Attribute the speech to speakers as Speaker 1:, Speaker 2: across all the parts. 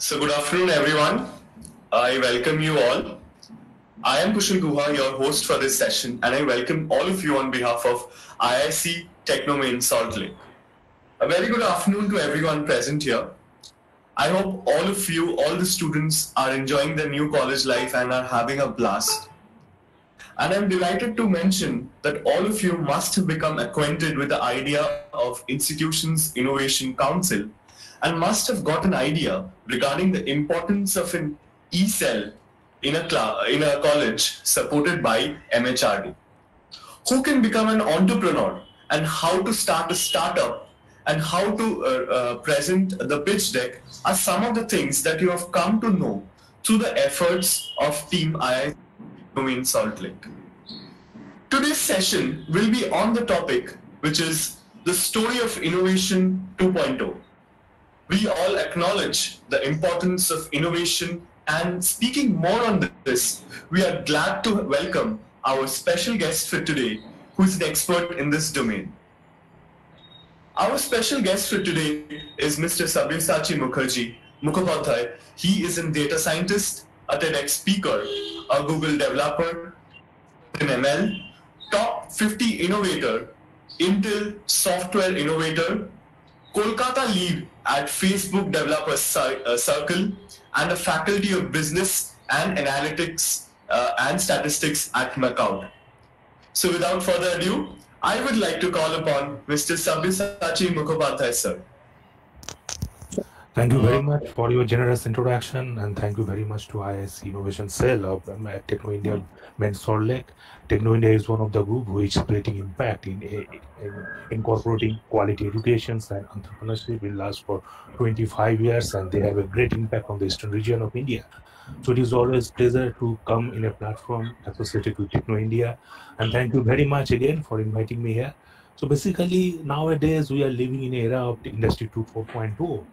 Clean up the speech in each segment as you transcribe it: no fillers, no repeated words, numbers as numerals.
Speaker 1: So good afternoon, everyone. I welcome you all. I am Kushal Guha, your host for this session, and I welcome all of you on behalf of IIC Technomain Salt Lake. A very good afternoon to everyone present here. I hope all of you, all the students, are enjoying their new college life and are having a blast. And I'm delighted to mention that all of you must have become acquainted with the idea of Institutions Innovation Council and must have got an idea regarding the importance of an e-cell in a college supported by MHRD. Who can become an entrepreneur and how to start a startup and how to present the pitch deck are some of the things that you have come to know through the efforts of Team IIC in Salt Lake. Today's session will be on the topic, which is the story of innovation 2.0. We all acknowledge the importance of innovation, and speaking more on this, we are glad to welcome our special guest for today, who is an expert in this domain. Our special guest for today is Mr. Sabyasachi Mukhopadhyay. He is a data scientist, a TEDx speaker, a Google developer, an ML, top 50 innovator, Intel software innovator, Kolkata lead at Facebook Developer Circle, and a faculty of business and analytics and statistics at McCown. So without further ado, I would like to call upon Mr. Sabyasachi Mukhopadhyay, sir.
Speaker 2: Thank you very much for your generous introduction, and thank you very much to IIC Innovation Cell of Techno India Men's Salt Lake. Techno India is one of the group which is creating impact in incorporating quality educations and entrepreneurship. Will last for 25 years, and they have a great impact on the eastern region of India. So it is always a pleasure to come in a platform associated with Techno India, and thank you very much again for inviting me here. So basically, nowadays we are living in an era of Industry 4.0.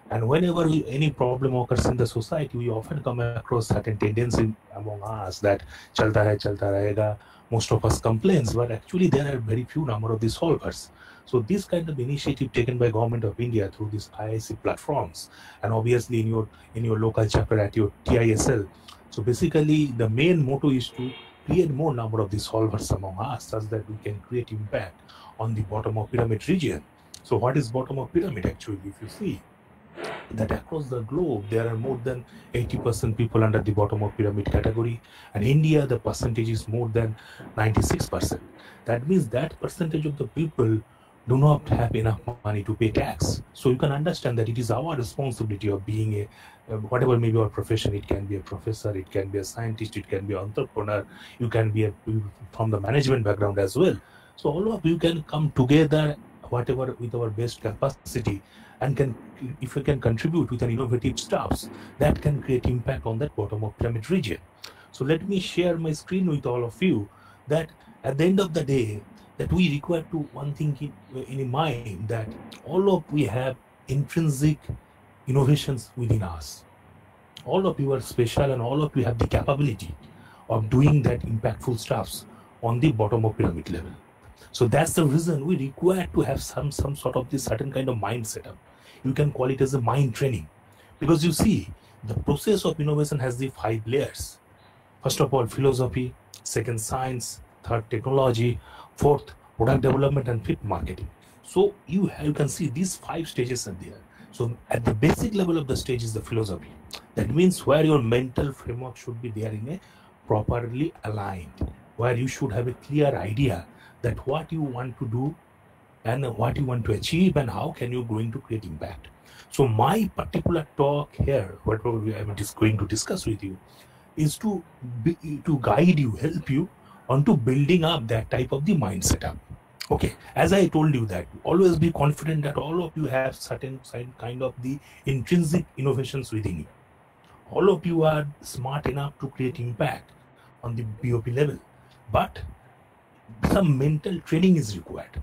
Speaker 2: And whenever any problem occurs in the society, we often come across certain tendency among us that chalta rahega. Most of us complains, but actually there are very few number of these solvers. So this kind of initiative taken by Government of India through these IIC platforms, and obviously in your local chapter at your TISL. So basically the main motto is to create more number of these solvers among us, such that we can create impact on the bottom of pyramid region. So what is bottom of pyramid actually? If you see that across the globe there are more than 80% people under the bottom of pyramid category, and India the percentage is more than 96%. That means that percentage of the people do not have enough money to pay tax. So you can understand that it is our responsibility of being whatever may be our profession. It can be a professor, it can be a scientist, it can be an entrepreneur, you can be from the management background as well. So all of you can come together whatever with our best capacity, and if we can contribute with an innovative stuffs that can create impact on that bottom of pyramid region. So let me share my screen with all of you, that at the end of the day, that we require to one thing in mind, that all of we have intrinsic innovations within us. All of you are special, and all of you have the capability of doing that impactful stuffs on the bottom of pyramid level. So that's the reason we require to have some sort of this certain kind of mind setup. You can call it as a mind training, because you see the process of innovation has the 5 layers. First of all, philosophy; second, science; third, technology; fourth, product development; and fifth, marketing. So you can see these 5 stages are there. So at the basic level of the stage is the philosophy. That means where your mental framework should be there in a properly aligned, where you should have a clear idea that what you want to do and what you want to achieve and how can you going to create impact. So my particular talk here, what I'm just going to discuss with you, is to guide you, help you onto building up that type of the mind setup. Okay, as I told you, that always be confident that all of you have certain kind of the intrinsic innovations within you. All of you are smart enough to create impact on the BOP level, but some mental training is required,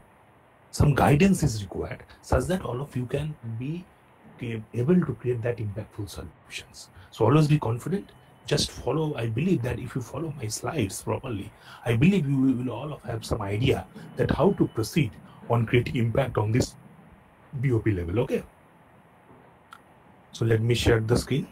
Speaker 2: some guidance is required, such that all of you can be able to create that impactful solutions. So always be confident, just follow. I believe that if you follow my slides properly, I believe you will all have some idea that how to proceed on creating impact on this BOP level. Okay. So let me share the screen.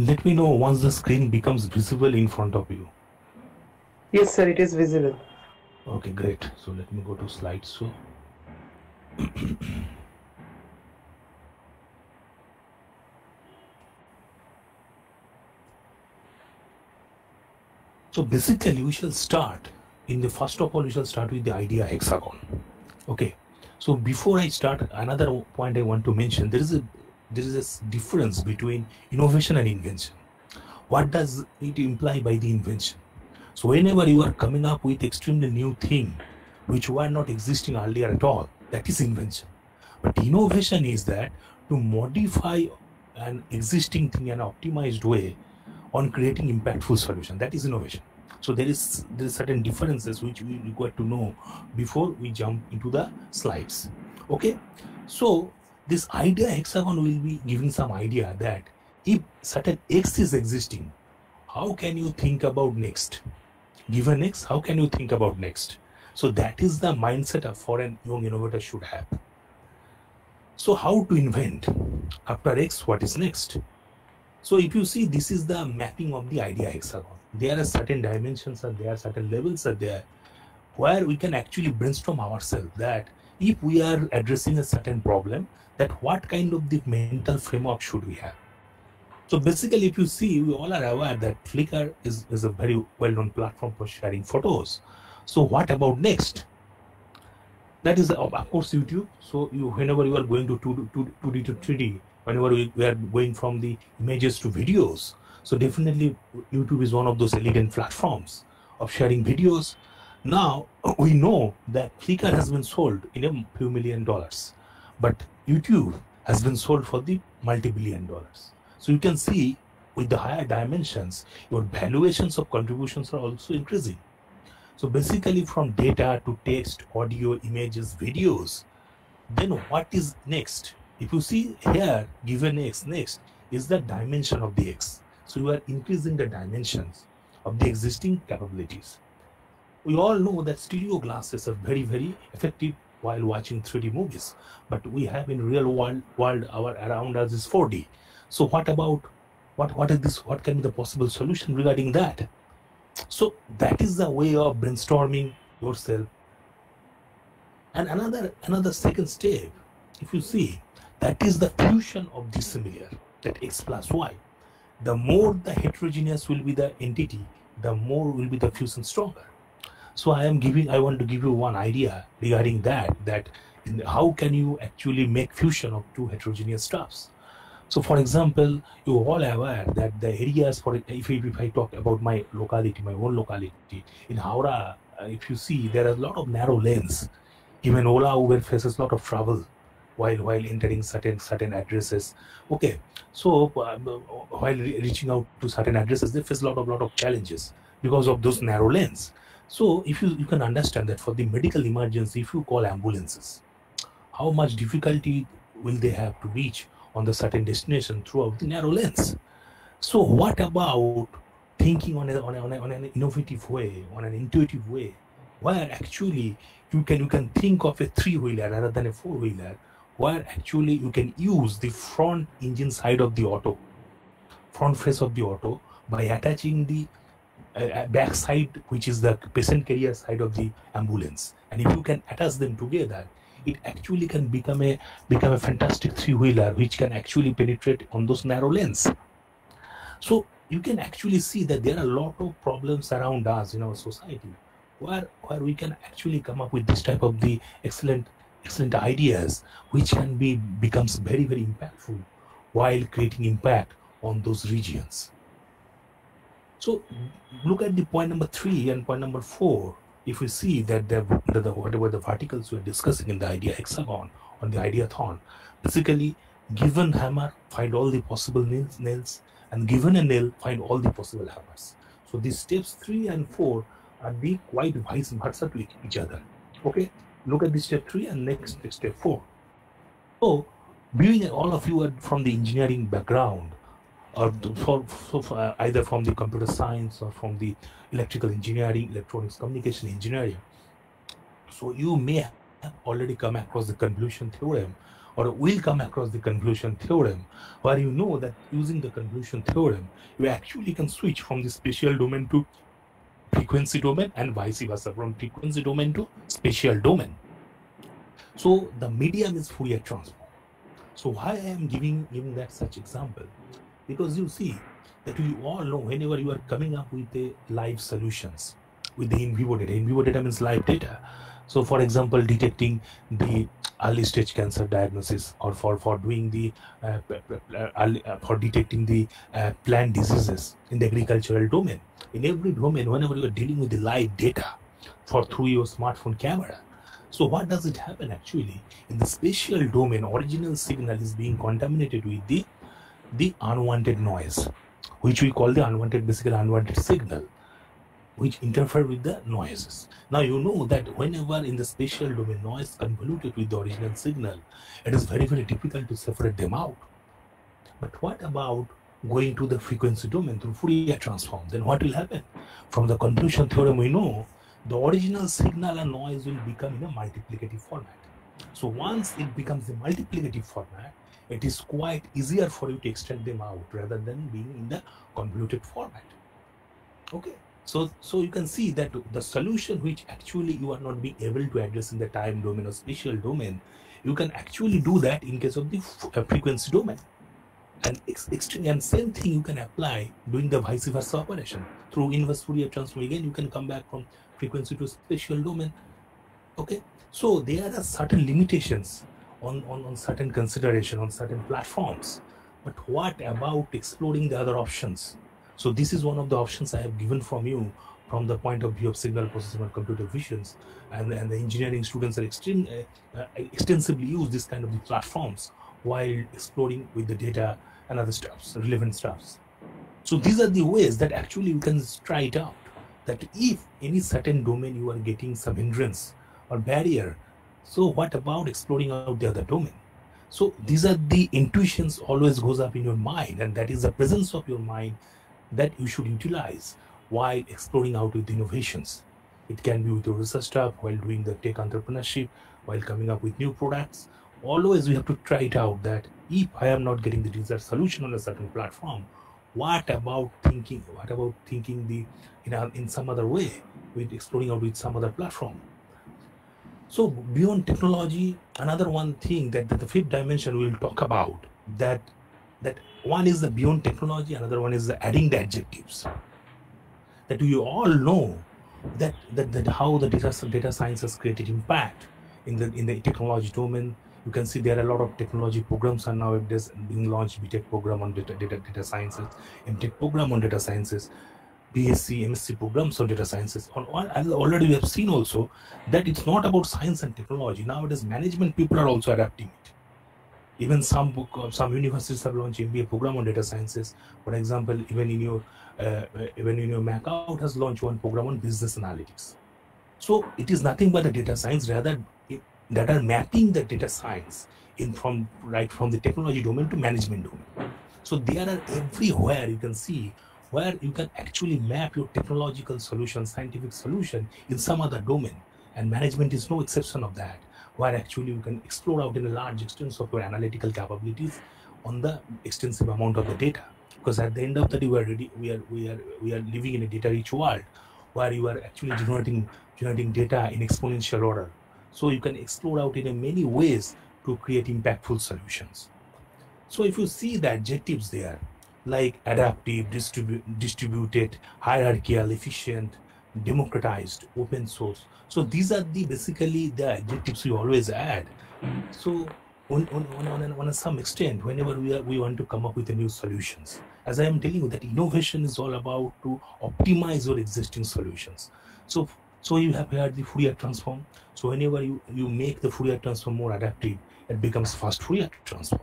Speaker 2: Let me know once the screen becomes visible in front of you.
Speaker 3: Yes, sir, it is visible.
Speaker 2: Okay, great. So let me go to slideshow. So basically, we shall start first of all, we shall start with the idea hexagon. Okay. So before I start, another point I want to mention, there is a difference between innovation and invention. What does it imply by the invention? So whenever you are coming up with extremely new thing, which were not existing earlier at all, that is invention. But innovation is that to modify an existing thing in an optimized way on creating impactful solution. That is innovation. So there is certain differences which we require to know before we jump into the slides. Okay, so this idea hexagon will be giving some idea that if certain X is existing, how can you think about next? Given X, how can you think about next? So that is the mindset for a young innovator should have. So how to invent? After X, what is next? So if you see, this is the mapping of the idea hexagon. There are certain dimensions and there are certain levels are there where we can actually brainstorm ourselves that if we are addressing a certain problem, that what kind of the mental framework should we have? So basically, if you see, we all are aware that Flickr is a very well-known platform for sharing photos. So what about next? That is, of course, YouTube. So whenever you are going to 2D to 3D, whenever we are going from the images to videos, so definitely YouTube is one of those elegant platforms of sharing videos. Now, we know that Flickr has been sold in a few $1 million, but YouTube has been sold for the multi-billion dollars. So you can see with the higher dimensions, your valuations of contributions are also increasing. So basically from data to text, audio, images, videos, then what is next? If you see here, given X, next is the dimension of the X. So you are increasing the dimensions of the existing capabilities. We all know that stereo glasses are very, very effective while watching 3D movies, but we have in real world around us is 4D. So what about, what is this, what can be the possible solution regarding that? So that is the way of brainstorming yourself. And another second step, if you see, that is the fusion of dissimilar, that X plus Y. The more the heterogeneous will be the entity, the more will be the fusion stronger. So I want to give you one idea regarding that how can you actually make fusion of two heterogeneous stuffs. So for example, you all aware that the areas if I talk about my locality, my own locality, in Howrah, if you see, there are a lot of narrow lanes. Even Ola Uber faces a lot of trouble while entering certain addresses. Okay, so while reaching out to certain addresses, they face a lot of challenges because of those narrow lanes. So if you can understand that for the medical emergency, if you call ambulances, how much difficulty will they have to reach on the certain destination throughout the narrow lanes? So what about thinking on an innovative way, on an intuitive way, where actually you can think of a 3-wheeler rather than a 4-wheeler, where actually you can use the front engine side of the auto, front face of the auto, by attaching the back side, which is the patient carrier side of the ambulance. And if you can attach them together, it actually can become a fantastic 3-wheeler which can actually penetrate on those narrow lanes. So you can actually see that there are a lot of problems around us in our society where we can actually come up with this type of the excellent ideas which can becomes very, very impactful while creating impact on those regions. So look at the point number 3 and point number 4. If we see that whatever the verticals we're discussing in the idea hexagon on the ideathon, basically given hammer, find all the possible nails, and given a nail, find all the possible hammers. So these steps 3 and 4 are they quite vice versa to each other. Okay, look at this step 3 and next step 4. So, being all of you are from the engineering background, or either from the computer science or from the electrical engineering, electronics communication engineering, so you may have already come across the convolution theorem, or will come across the convolution theorem, where you know that using the convolution theorem, you actually can switch from the spatial domain to frequency domain and vice versa, from frequency domain to spatial domain. So the medium is Fourier transform. So why I am giving that such example? Because you see that you all know whenever you are coming up with the live solutions, with the in vivo data means live data. So for example, detecting the early stage cancer diagnosis, or for doing the for detecting the plant diseases in the agricultural domain. In every domain, whenever you are dealing with the live data through your smartphone camera, so what does it happen actually? In the spatial domain, original signal is being contaminated with the unwanted noise, which we call the basically unwanted signal, which interfere with the noises. Now you know that whenever in the spatial domain noise convoluted with the original signal, it is very, very difficult to separate them out. But what about going to the frequency domain through Fourier transform? Then what will happen? From the convolution theorem, we know the original signal and noise will become in a multiplicative format. So once it becomes a multiplicative format, it is quite easier for you to extract them out rather than being in the convoluted format. Okay, so you can see that the solution which actually you are not being able to address in the time domain or spatial domain, you can actually do that in case of the frequency domain. And same thing you can apply doing the vice versa operation through inverse Fourier transform. Again, you can come back from frequency to spatial domain. Okay, so there are certain limitations on certain consideration on certain platforms. But what about exploring the other options? So this is one of the options I have given from you from the point of view of signal processing or computer visions, and the engineering students are extensively use this kind of the platforms while exploring with the data and other stuffs, relevant stuffs. So these are the ways that actually you can try it out, that if any certain domain you are getting some hindrance or barrier, so what about exploring out the other domain? So these are the intuitions always goes up in your mind, and that is the presence of your mind that you should utilize while exploring out with innovations. It can be with your research stuff, while doing the tech entrepreneurship, while coming up with new products. Always we have to try it out, that if I am not getting the desired solution on a certain platform, what about thinking the in some other way, with exploring out with some other platform. So beyond technology, another one thing that the fifth dimension we will talk about, that one is the beyond technology, another one is the adding the adjectives. That we all know that how the data science has created impact in the technology domain. You can see there are a lot of technology programs are nowadays being launched. BTech program on data sciences, MTech program on data sciences, BSc, MSc programs on data sciences. Already we have seen also that it's not about science and technology. Nowadays, management people are also adapting it. Even some universities have launched MBA program on data sciences. For example, even in your MacOut has launched one program on business analytics. So it is nothing but the data science, rather that are mapping the data science from the technology domain to management domain. So there are everywhere you can see where you can actually map your technological solution, scientific solution in some other domain, and management is no exception of that, where actually you can explore out in a large extent of your analytical capabilities on the extensive amount of the data. Because at the end of the day, we are living in a data-rich world where you are actually generating data in exponential order. So you can explore out in many ways to create impactful solutions. So if you see the adjectives there, like adaptive, distributed, hierarchical, efficient, democratized, open source. So these are basically the adjectives we always add. So on some extent, whenever we want to come up with the new solutions, as I am telling you, that innovation is all about to optimize your existing solutions. So you have here the Fourier transform. So whenever you make the Fourier transform more adaptive, it becomes fast Fourier transform.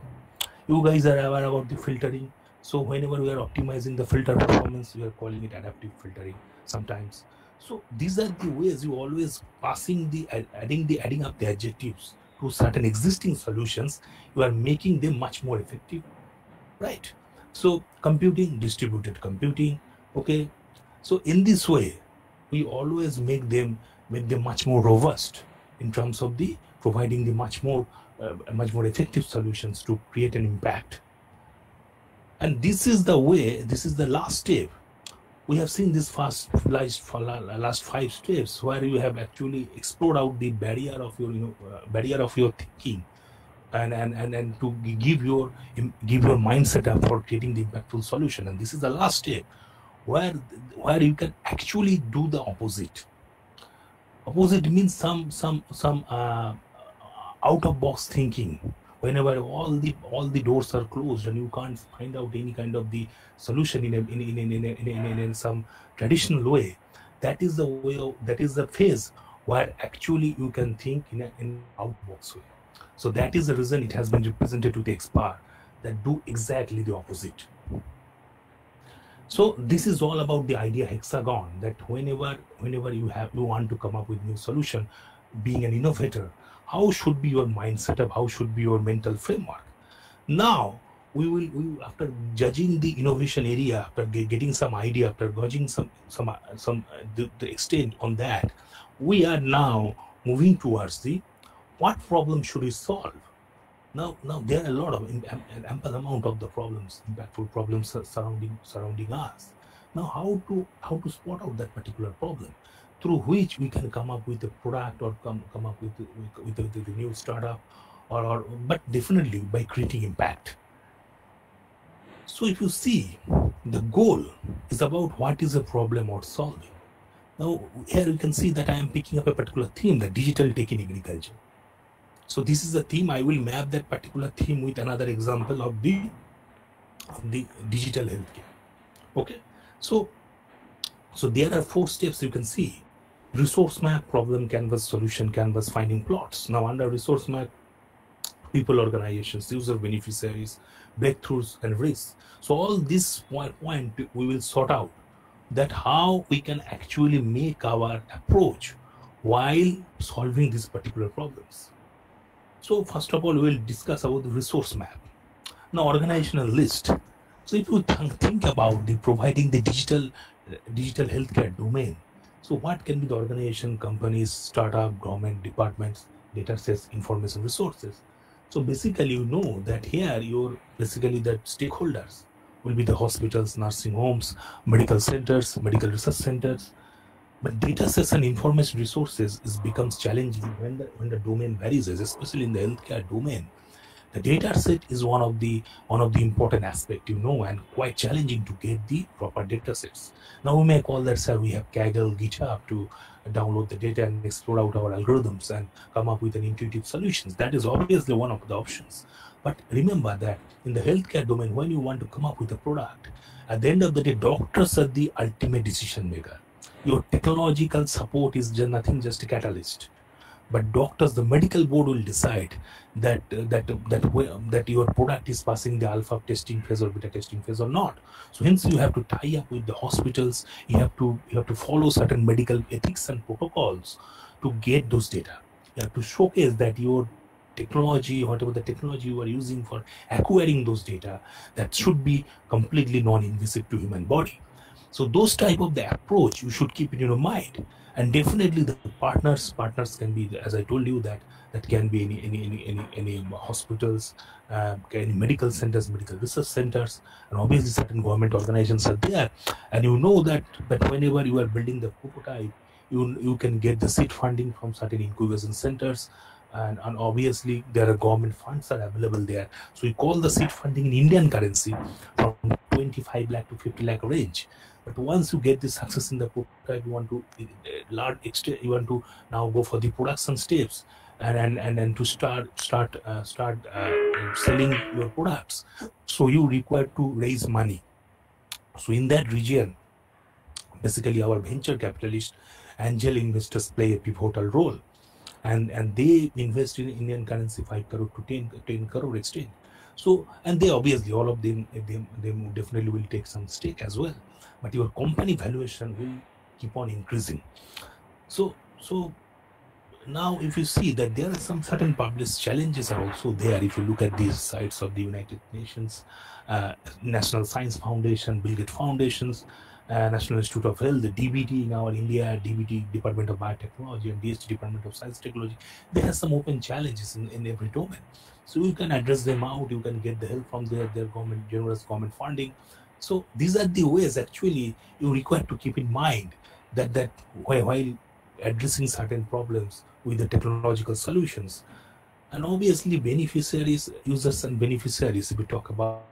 Speaker 2: You guys are aware about the filtering. So whenever we are optimizing the filter performance, we are calling it adaptive filtering sometimes. So these are the ways you always adding up the adjectives to certain existing solutions. You are making them much more effective, right? So computing, distributed computing, okay. So in this way, we always make them much more robust in terms of the providing the much more effective solutions to create an impact. And this is the way. This is the last step. We have seen this last 5 steps where you have actually explored out the barrier of your thinking, and to give your mindset up for creating the impactful solution. And this is the last step where you can actually do the opposite. Opposite means some out of box thinking. Whenever all the doors are closed and you can't find out any kind of the solution in some traditional way, that is the way that is the phase where actually you can think in an out of box way. So that is the reason it has been represented to the expert that do exactly the opposite. So this is all about the idea hexagon, that whenever you want to come up with new solution, being an innovator, how should be your mind setup, how should be your mental framework. Now we will after judging the innovation area, after getting some idea, after gauging the extent on that, we are now moving towards the what problem should we solve. Now there are a lot of an ample amount of the problems, impactful problems surrounding us. Now how to spot out that particular problem, through which we can come up with a product or come up with the new startup, or but definitely by creating impact. So if you see, the goal is about what is a problem or solving. Now here you can see that I am picking up a particular theme, the digital tech in agriculture. So this is the theme. I will map that particular theme with another example of the digital healthcare. Okay, so there are 4 steps you can see: resource map, problem canvas, solution canvas, finding plots. Now under resource map, people, organizations, user, beneficiaries, breakthroughs, and risks. So all this point we will sort out that how we can actually make our approach while solving these particular problems. So first of all, we will discuss about the resource map. Now organizational list. So if you think about the providing the digital healthcare domain, so what can be the organization, companies, startup, government, departments, data sets, information resources. So basically, you know that here you're basically that stakeholders will be the hospitals, nursing homes, medical centers, medical research centers. But data sets and information resources becomes challenging when the domain varies, especially in the healthcare domain. The data set is one of the important aspect, and quite challenging to get the proper data sets. Now we may call that, sir, we have Kaggle, GitHub to download the data and explore out our algorithms and come up with an intuitive solutions. That is obviously one of the options. But remember that in the healthcare domain, when you want to come up with a product, at the end of the day, doctors are the ultimate decision maker. Your technological support is just a catalyst. But doctors, the medical board will decide that your product is passing the alpha testing phase or beta testing phase or not. So hence you have to tie up with the hospitals. You have to follow certain medical ethics and protocols to get those data. You have to showcase that your technology, whatever the technology you are using for acquiring those data, that should be completely non-invasive to human body. So those type of the approach you should keep in your mind. And definitely the partners can be, as I told you, that can be any hospitals, any medical centers, medical research centers, and obviously certain government organizations are there. And you know that whenever you are building the prototype, you can get the seed funding from certain incubation centers, and obviously there are government funds are available there. So we call the seed funding in Indian currency from 25 lakh to 50 lakh range. But once you get the success in the prototype, you want to now go for the production steps and to start selling your products. So you require to raise money. So in that region, basically our venture capitalists, angel investors play a pivotal role, and they invest in Indian currency 5 crore to 10 crore exchange. So, and they obviously, all of them definitely will take some stake as well. But your company valuation keep on increasing. So now if you see that there are some certain published challenges are also there. If you look at these sites of the United Nations, National Science Foundation, Bill Gates Foundations, National Institute of Health, the DBT in our India, DBT, Department of Biotechnology, and DST, Department of Science Technology, they have some open challenges in every domain. So you can address them out, you can get the help from their government, generous government funding. So these are the ways actually you require to keep in mind that while addressing certain problems with the technological solutions. And obviously beneficiaries, users and beneficiaries, if we talk about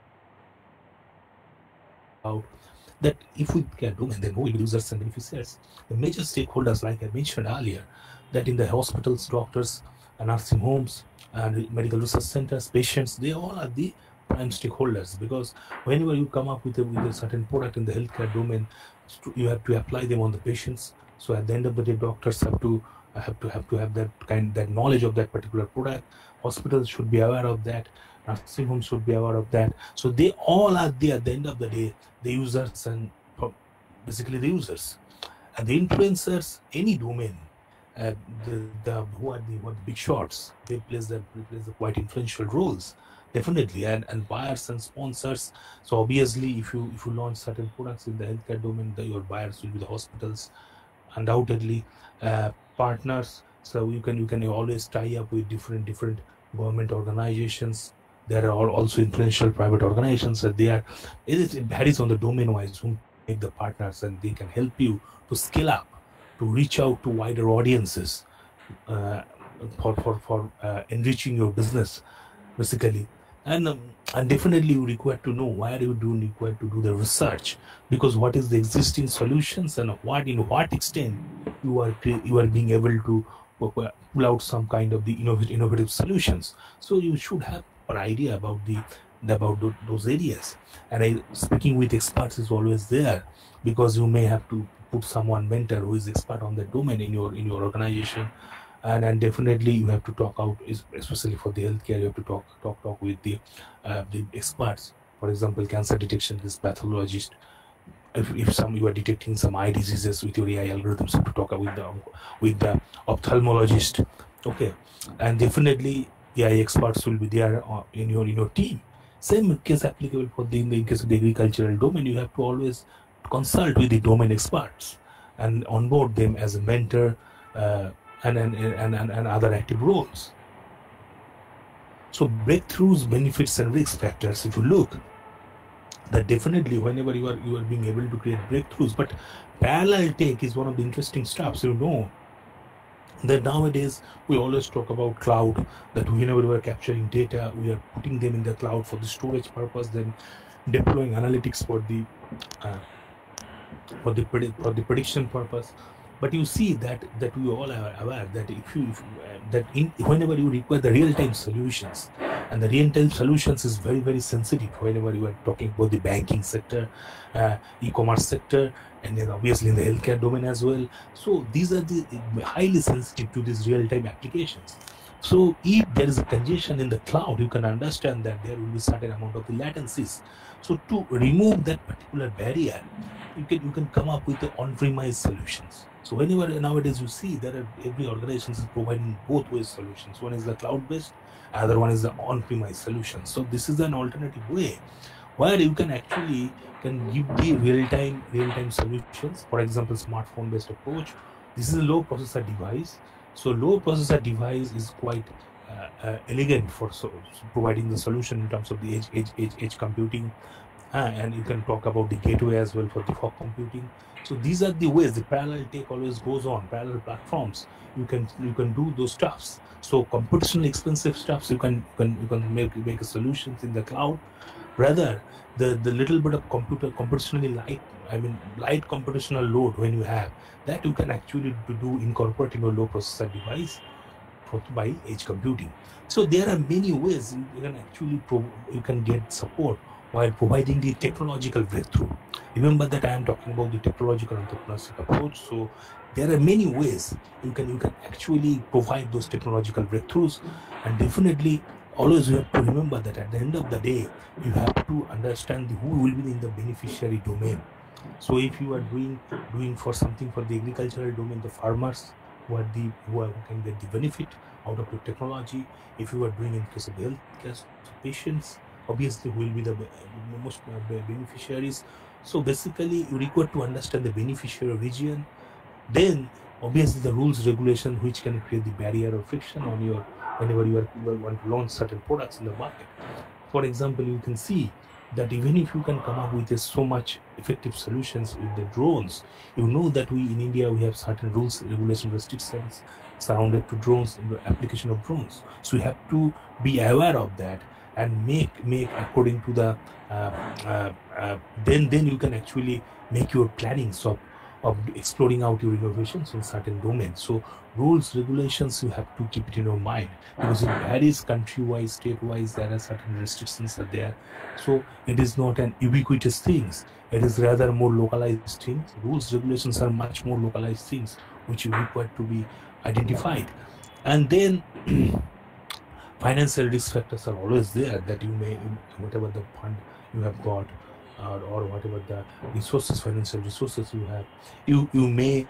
Speaker 2: that, if we can do, and then who will be users and beneficiaries? The major stakeholders, like I mentioned earlier, that in the hospitals, doctors, and nursing homes, and medical research centers, patients, they all are the prime stakeholders, because whenever you come up with a certain product in the healthcare domain, you have to apply them on the patients. So at the end of the day, doctors have to have that knowledge of that particular product. Hospitals should be aware of that. Nursing homes should be aware of that. So they all are there at the end of the day, the users and basically the users and the influencers. Any domain, who are the big shots, they plays the quite influential roles, definitely, and buyers and sponsors. So obviously, if you launch certain products in the healthcare domain, your buyers will be the hospitals, undoubtedly. Partners, so you can always tie up with different government organizations. There are also influential private organizations that it varies on the domain wise whom make the partners, and they can help you to scale up, to reach out to wider audiences, for enriching your business, basically. And definitely you require to know why you require to do the research, because what is the existing solutions and in what extent you are being able to pull out some kind of the innovative solutions. So you should have an idea about those areas. And speaking with experts is always there, because you may have to put someone mentor who is expert on the domain in your organization. And definitely you have to talk out, especially for the healthcare, you have to talk with the experts. For example, cancer detection is pathologist. If you are detecting some eye diseases with your AI algorithms, you have to talk with the ophthalmologist. Okay, and definitely AI experts will be there in your team. Same case applicable for in the case of the agricultural domain. You have to always consult with the domain experts and onboard them as a mentor. And other active roles. So breakthroughs, benefits, and risk factors. If you look, that definitely whenever you are being able to create breakthroughs, but parallel take is one of the interesting stuff. So that nowadays we always talk about cloud. That whenever we are capturing data, we are putting them in the cloud for the storage purpose, then deploying analytics for the prediction purpose. But you see that we all are aware that whenever you require the real-time solutions, and the real-time solutions is very, very sensitive whenever you are talking about the banking sector, e-commerce sector, and then obviously in the healthcare domain as well. So these are the highly sensitive to these real-time applications. So if there is a congestion in the cloud, you can understand that there will be certain amount of the latencies. So to remove that particular barrier, you can come up with the on-premise solutions. So whenever nowadays you see every organization is providing both ways solutions. One is the cloud-based, other one is the on-premise solution. So this is an alternative way where you can actually give the real-time solutions. For example, smartphone-based approach. This is a low processor device. So low processor device is quite elegant for providing the solution in terms of the edge computing. And you can talk about the gateway as well for the fog computing. So these are the ways the parallel take always goes on. Parallel platforms, you can do those stuffs. So computationally expensive stuffs, you can make solutions in the cloud. Rather, the little bit of computationally light computational load when you have that, you can actually incorporate in a low processor device by edge computing. So there are many ways you can actually you can get support while providing the technological breakthrough. Remember that I am talking about the technological entrepreneurship approach. So there are many ways you can actually provide those technological breakthroughs. And definitely always you have to remember that at the end of the day, you have to understand who will be in the beneficiary domain. So if you are doing for something for the agricultural domain, the farmers who can get the benefit out of your technology. If you are doing in case of healthcare, so patients obviously who will be the most beneficiaries. So basically, you require to understand the beneficiary region. Then obviously the rules regulation which can create the barrier or friction on your whenever you want to launch certain products in the market. For example, you can see that even if you can come up with so much effective solutions with the drones, you know that we in India we have certain rules, regulation, restrictions surrounded to drones and the application of drones. So we have to be aware of that and make according to the then you can actually make your plannings of exploring out your innovations in certain domains. So rules, regulations, you have to keep it in your mind because it varies country-wise, state-wise. There are certain restrictions are there. So it is not an ubiquitous things. It is rather more localized things. Rules, regulations are much more localized things which you require to be identified. And then financial risk factors are always there that you may, whatever the fund you have got or whatever the resources, financial resources you have, you may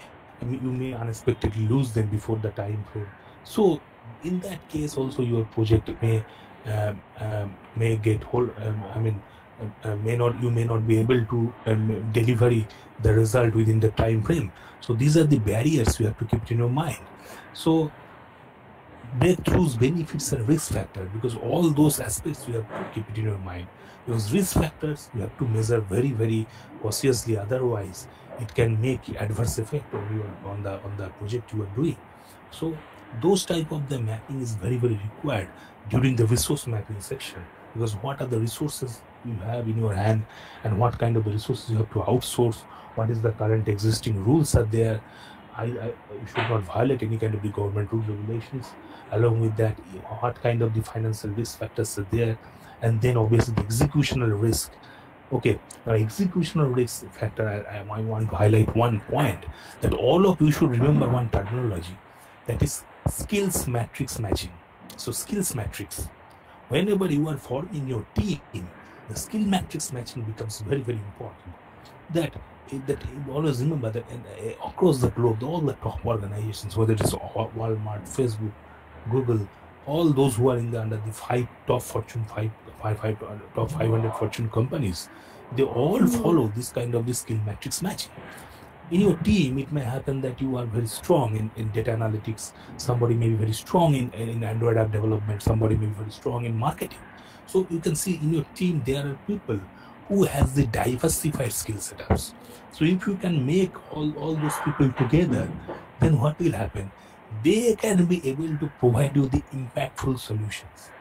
Speaker 2: unexpectedly lose them before the time frame. So in that case also your project may get hold you may not be able to deliver the result within the time frame. So these are the barriers you have to keep in your mind. So breakthroughs, benefits, and risk factors, because all those aspects you have to keep it in your mind. Those risk factors you have to measure very, very cautiously. Otherwise, it can make adverse effect on the project you are doing. So those type of the mapping is very, very required during the resource mapping section, because what are the resources you have in your hand and what kind of the resources you have to outsource, what is the current existing rules are there. You should not violate any kind of the government rule regulations. Along with that, what kind of the financial risk factors are there, and then obviously the executional risk. Okay, now executional risk factor, I want to highlight one point that all of you should remember one terminology, that is skills matrix matching. So skills matrix, whenever you are forming your team, the skill matrix matching becomes very, very important. That you always remember that across the globe, all the top organizations, whether it is Walmart, Facebook, Google, all those who are under the top Fortune 500 Fortune companies, they all follow this kind of the skill matrix matching. In your team, it may happen that you are very strong in data analytics. Somebody may be very strong in Android app development. Somebody may be very strong in marketing. So you can see in your team, there are people who has the diversified skill setups. So if you can make all those people together, then what will happen? They can be able to provide you the impactful solutions.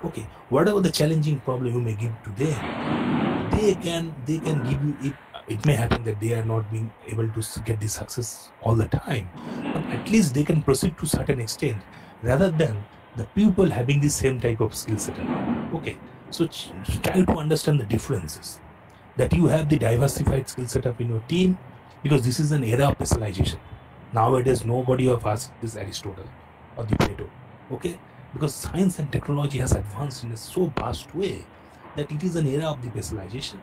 Speaker 2: Okay, whatever the challenging problem you may give to them, they can give you it. It may happen that they are not being able to get the success all the time, but at least they can proceed to a certain extent rather than the people having the same type of skill setup. Okay, so try to understand the differences, that you have the diversified skill setup in your team, because this is an era of specialization. Nowadays, nobody of us is Aristotle or the Plato. Okay, because science and technology has advanced in a so vast way that it is an era of the specialization.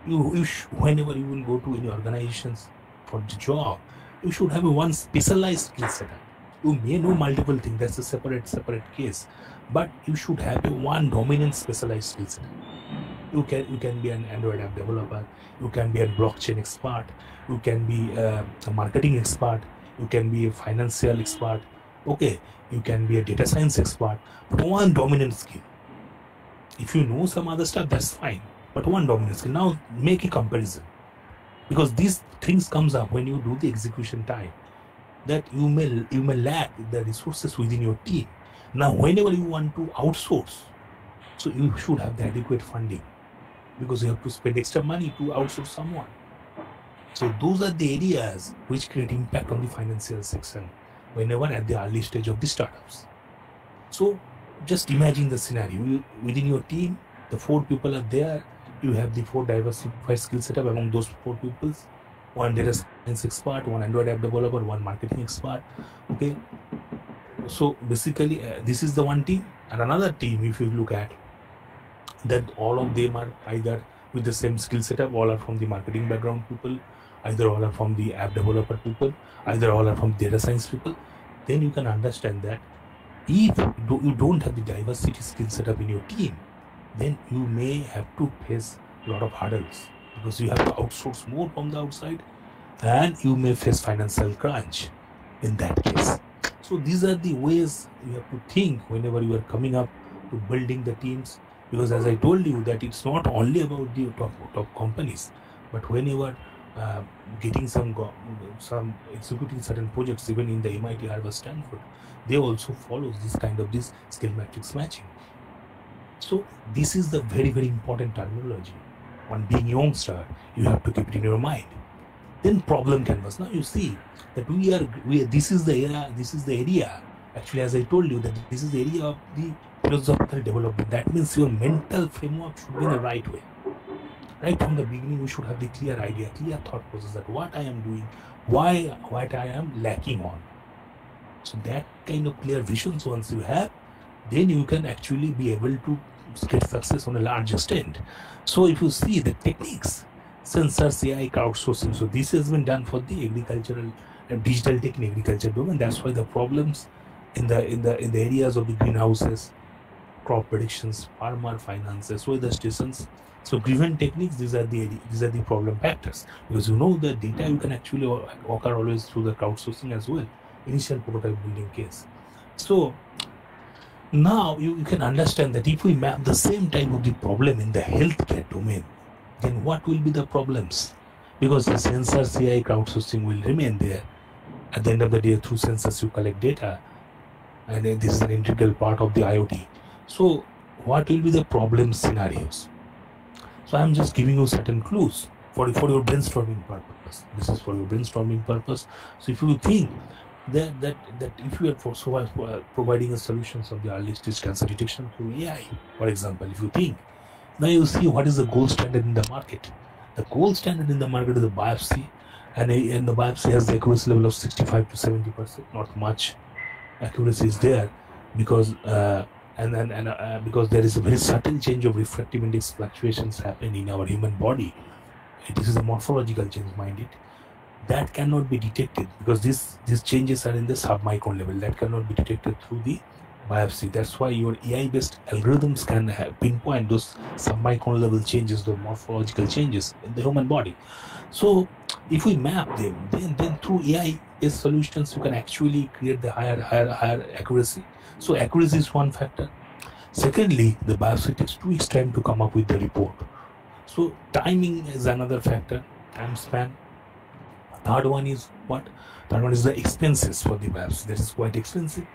Speaker 2: Whenever you will go to any organizations for the job, you should have a one specialized skill setup. You may know multiple things, that's a separate case, but you should have a one dominant specialized skill setup. You can be an Android app developer, you can be a blockchain expert, you can be a marketing expert, you can be a financial expert, okay, you can be a data science expert, but one dominant skill. If you know some other stuff, that's fine, but one dominant skill. Now make a comparison, because these things comes up when you do the execution time, that you may lack the resources within your team. Now whenever you want to outsource, so you should have the adequate funding, because you have to spend extra money to outsource someone. So those are the areas which create impact on the financial section whenever at the early stage of the startups. So just imagine the scenario. Within your team, the 4 people are there. You have the 4 diversified skill setup among those 4 people. One data science expert, one Android app developer, one marketing expert. Okay. So basically, this is the one team. And another team, if you look at, that all of them are either with the same skill setup. All are from the marketing background people, either all are from the app developer people, either all are from data science people. Then you can understand that if you don't have the diversity skill setup in your team, then you may have to face a lot of hurdles because you have to outsource more from the outside, and you may face financial crunch in that case. So these are the ways you have to think whenever you are coming up to building the teams, because as I told you that it's not only about the top companies, but whenever getting some executing certain projects, even in the MIT, Harvard, Stanford, they also follow this kind of this skill matrix matching. So this is the very, very important terminology. On being youngster, you have to keep it in your mind. Then problem canvas. Now you see that this is the area. Actually, as I told you, that this is the area of the philosophical development. That means your mental framework should be in the right way. Right from the beginning, you should have the clear idea, clear thought process that what I am doing, what I am lacking on. So that kind of clear visions once you have, then you can actually be able to get success on a large extent. So if you see the techniques, sensors, AI, crowdsourcing, so this has been done for the agricultural and digital tech in agriculture domain. That's why the problems in the areas of the greenhouses, crop predictions, farmer finances, weather stations. So given techniques, these are the problem factors, because you know the data you can actually occur always through the crowdsourcing as well, initial prototype building case. So now you can understand that if we map the same type of the problem in the healthcare domain, then what will be the problems? Because the sensors, AI, crowdsourcing will remain there. At the end of the day, through sensors you collect data, and this is an integral part of the IoT. So what will be the problem scenarios? So I'm just giving you certain clues for your brainstorming purpose. This is for your brainstorming purpose. So if you think that if you are providing a solutions of the early stage cancer detection through AI, for example, if you think, now you see what is the gold standard in the market. The gold standard in the market is the biopsy, and the biopsy has the accuracy level of 65 to 70%. Not much accuracy is there, because because there is a very subtle change of refractive index fluctuations happen in our human body. This is a morphological change, mind it. That cannot be detected because these changes are in the submicron level. That cannot be detected through the biopsy. That's why your AI-based algorithms can pinpoint those submicron level changes, the morphological changes in the human body. So if we map them, then through AI-based solutions, you can actually create the higher accuracy. So accuracy is one factor. Secondly, the biopsy takes 2 weeks time to come up with the report. So timing is another factor, time span. Third one is what? Third one is the expenses for the biopsy. That is quite expensive.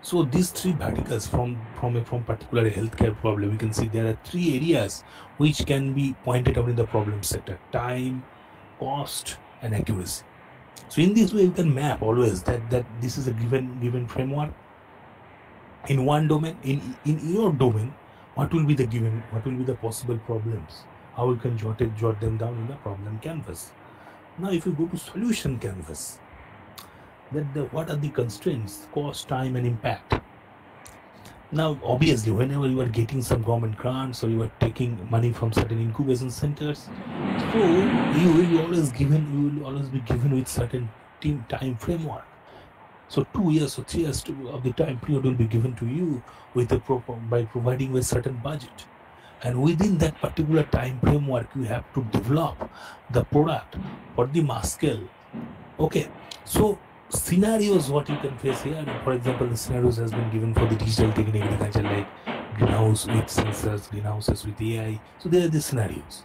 Speaker 2: So these three verticals from particular healthcare problem, we can see there are 3 areas which can be pointed out in the problem sector: time, cost, and accuracy. So in this way, you can map always that this is a given framework in one domain. In your domain, what will be the possible problems? How you can jot them down in the problem canvas. Now, if you go to solution canvas, what are the constraints, cost, time, and impact? Now, obviously, whenever you are getting some government grants or you are taking money from certain incubation centers, so you will always be given with certain time framework. So 2 years or 3 years of the time period will be given to you by providing a certain budget. And within that particular time framework, you have to develop the product for the mass scale. Okay, so scenarios what you can face here, for example, the scenarios has been given for the digital tech in agriculture, like greenhouse with sensors, greenhouses with AI. So there are the scenarios.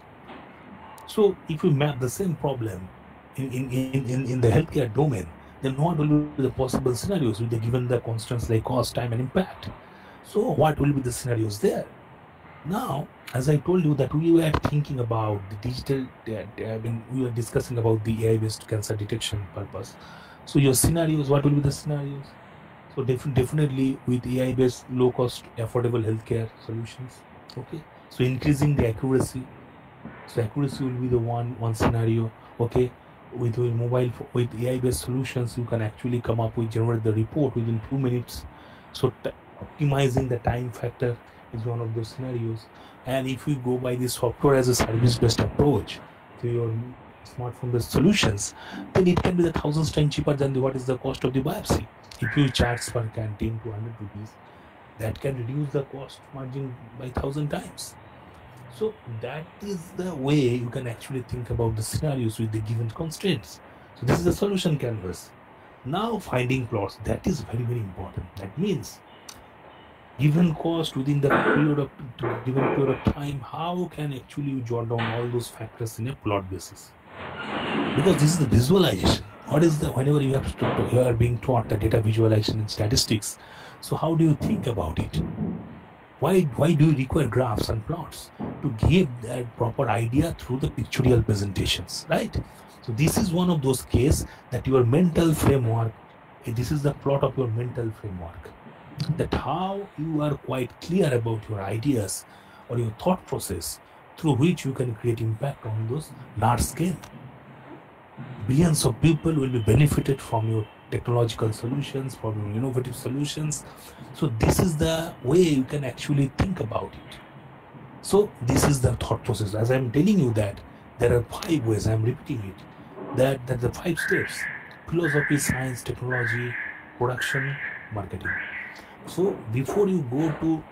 Speaker 2: So if we map the same problem in the healthcare domain, then what will be the possible scenarios with the given the constants like cost, time, and impact? So what will be the scenarios there? Now, as I told you that we were thinking about the digital, we were discussing about the AI-based cancer detection purpose. So your scenarios, what will be the scenarios? So definitely with AI-based low-cost, affordable healthcare solutions. Okay, so increasing the accuracy. So accuracy will be the one scenario. Okay, with AI-based solutions, you can actually come up with generate the report within 2 minutes. So optimizing the time factor is one of those scenarios. And if we go by the software as a service-based approach to your smartphone-based solutions, then it can be the thousands times cheaper than what is the cost of the biopsy. If you charge per canteen to 100 rupees, that can reduce the cost margin by 1,000 times. So that is the way you can actually think about the scenarios with the given constraints. So this is the solution canvas. Now finding plots, that is very, very important. That means given cost within the given period of time, how can actually you jot down all those factors in a plot basis? Because this is the visualization. What is the, whenever you are being taught the data visualization in statistics, so how do you think about it? Why do you require graphs and plots? To give that proper idea through the pictorial presentations, right? So this is one of those cases that your mental framework, this is the plot of your mental framework, that how you are quite clear about your ideas or your thought process through which you can create impact on those large scale. Billions of people will be benefited from your technological solutions, from your innovative solutions. So this is the way you can actually think about it. So this is the thought process. As I'm telling you that there are 5 ways, I'm repeating it, that the 5 steps: philosophy, science, technology, production, marketing. So before you go to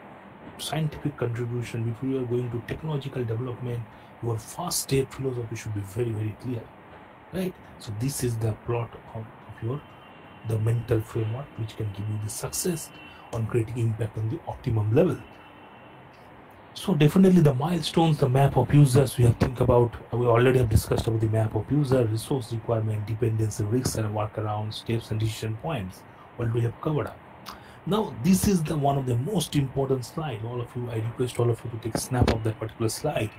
Speaker 2: scientific contribution, before you are going to technological development, your first step, philosophy, should be very, very clear, right? So this is the plot of the mental framework which can give you the success on creating impact on the optimum level. So definitely the milestones, the map of users, we already have discussed about the map of user, resource requirement, dependency, risks and workaround, steps and decision points. What we have covered up. Now this is the one of the most important slide. All of you, I request all of you to take a snap of that particular slide.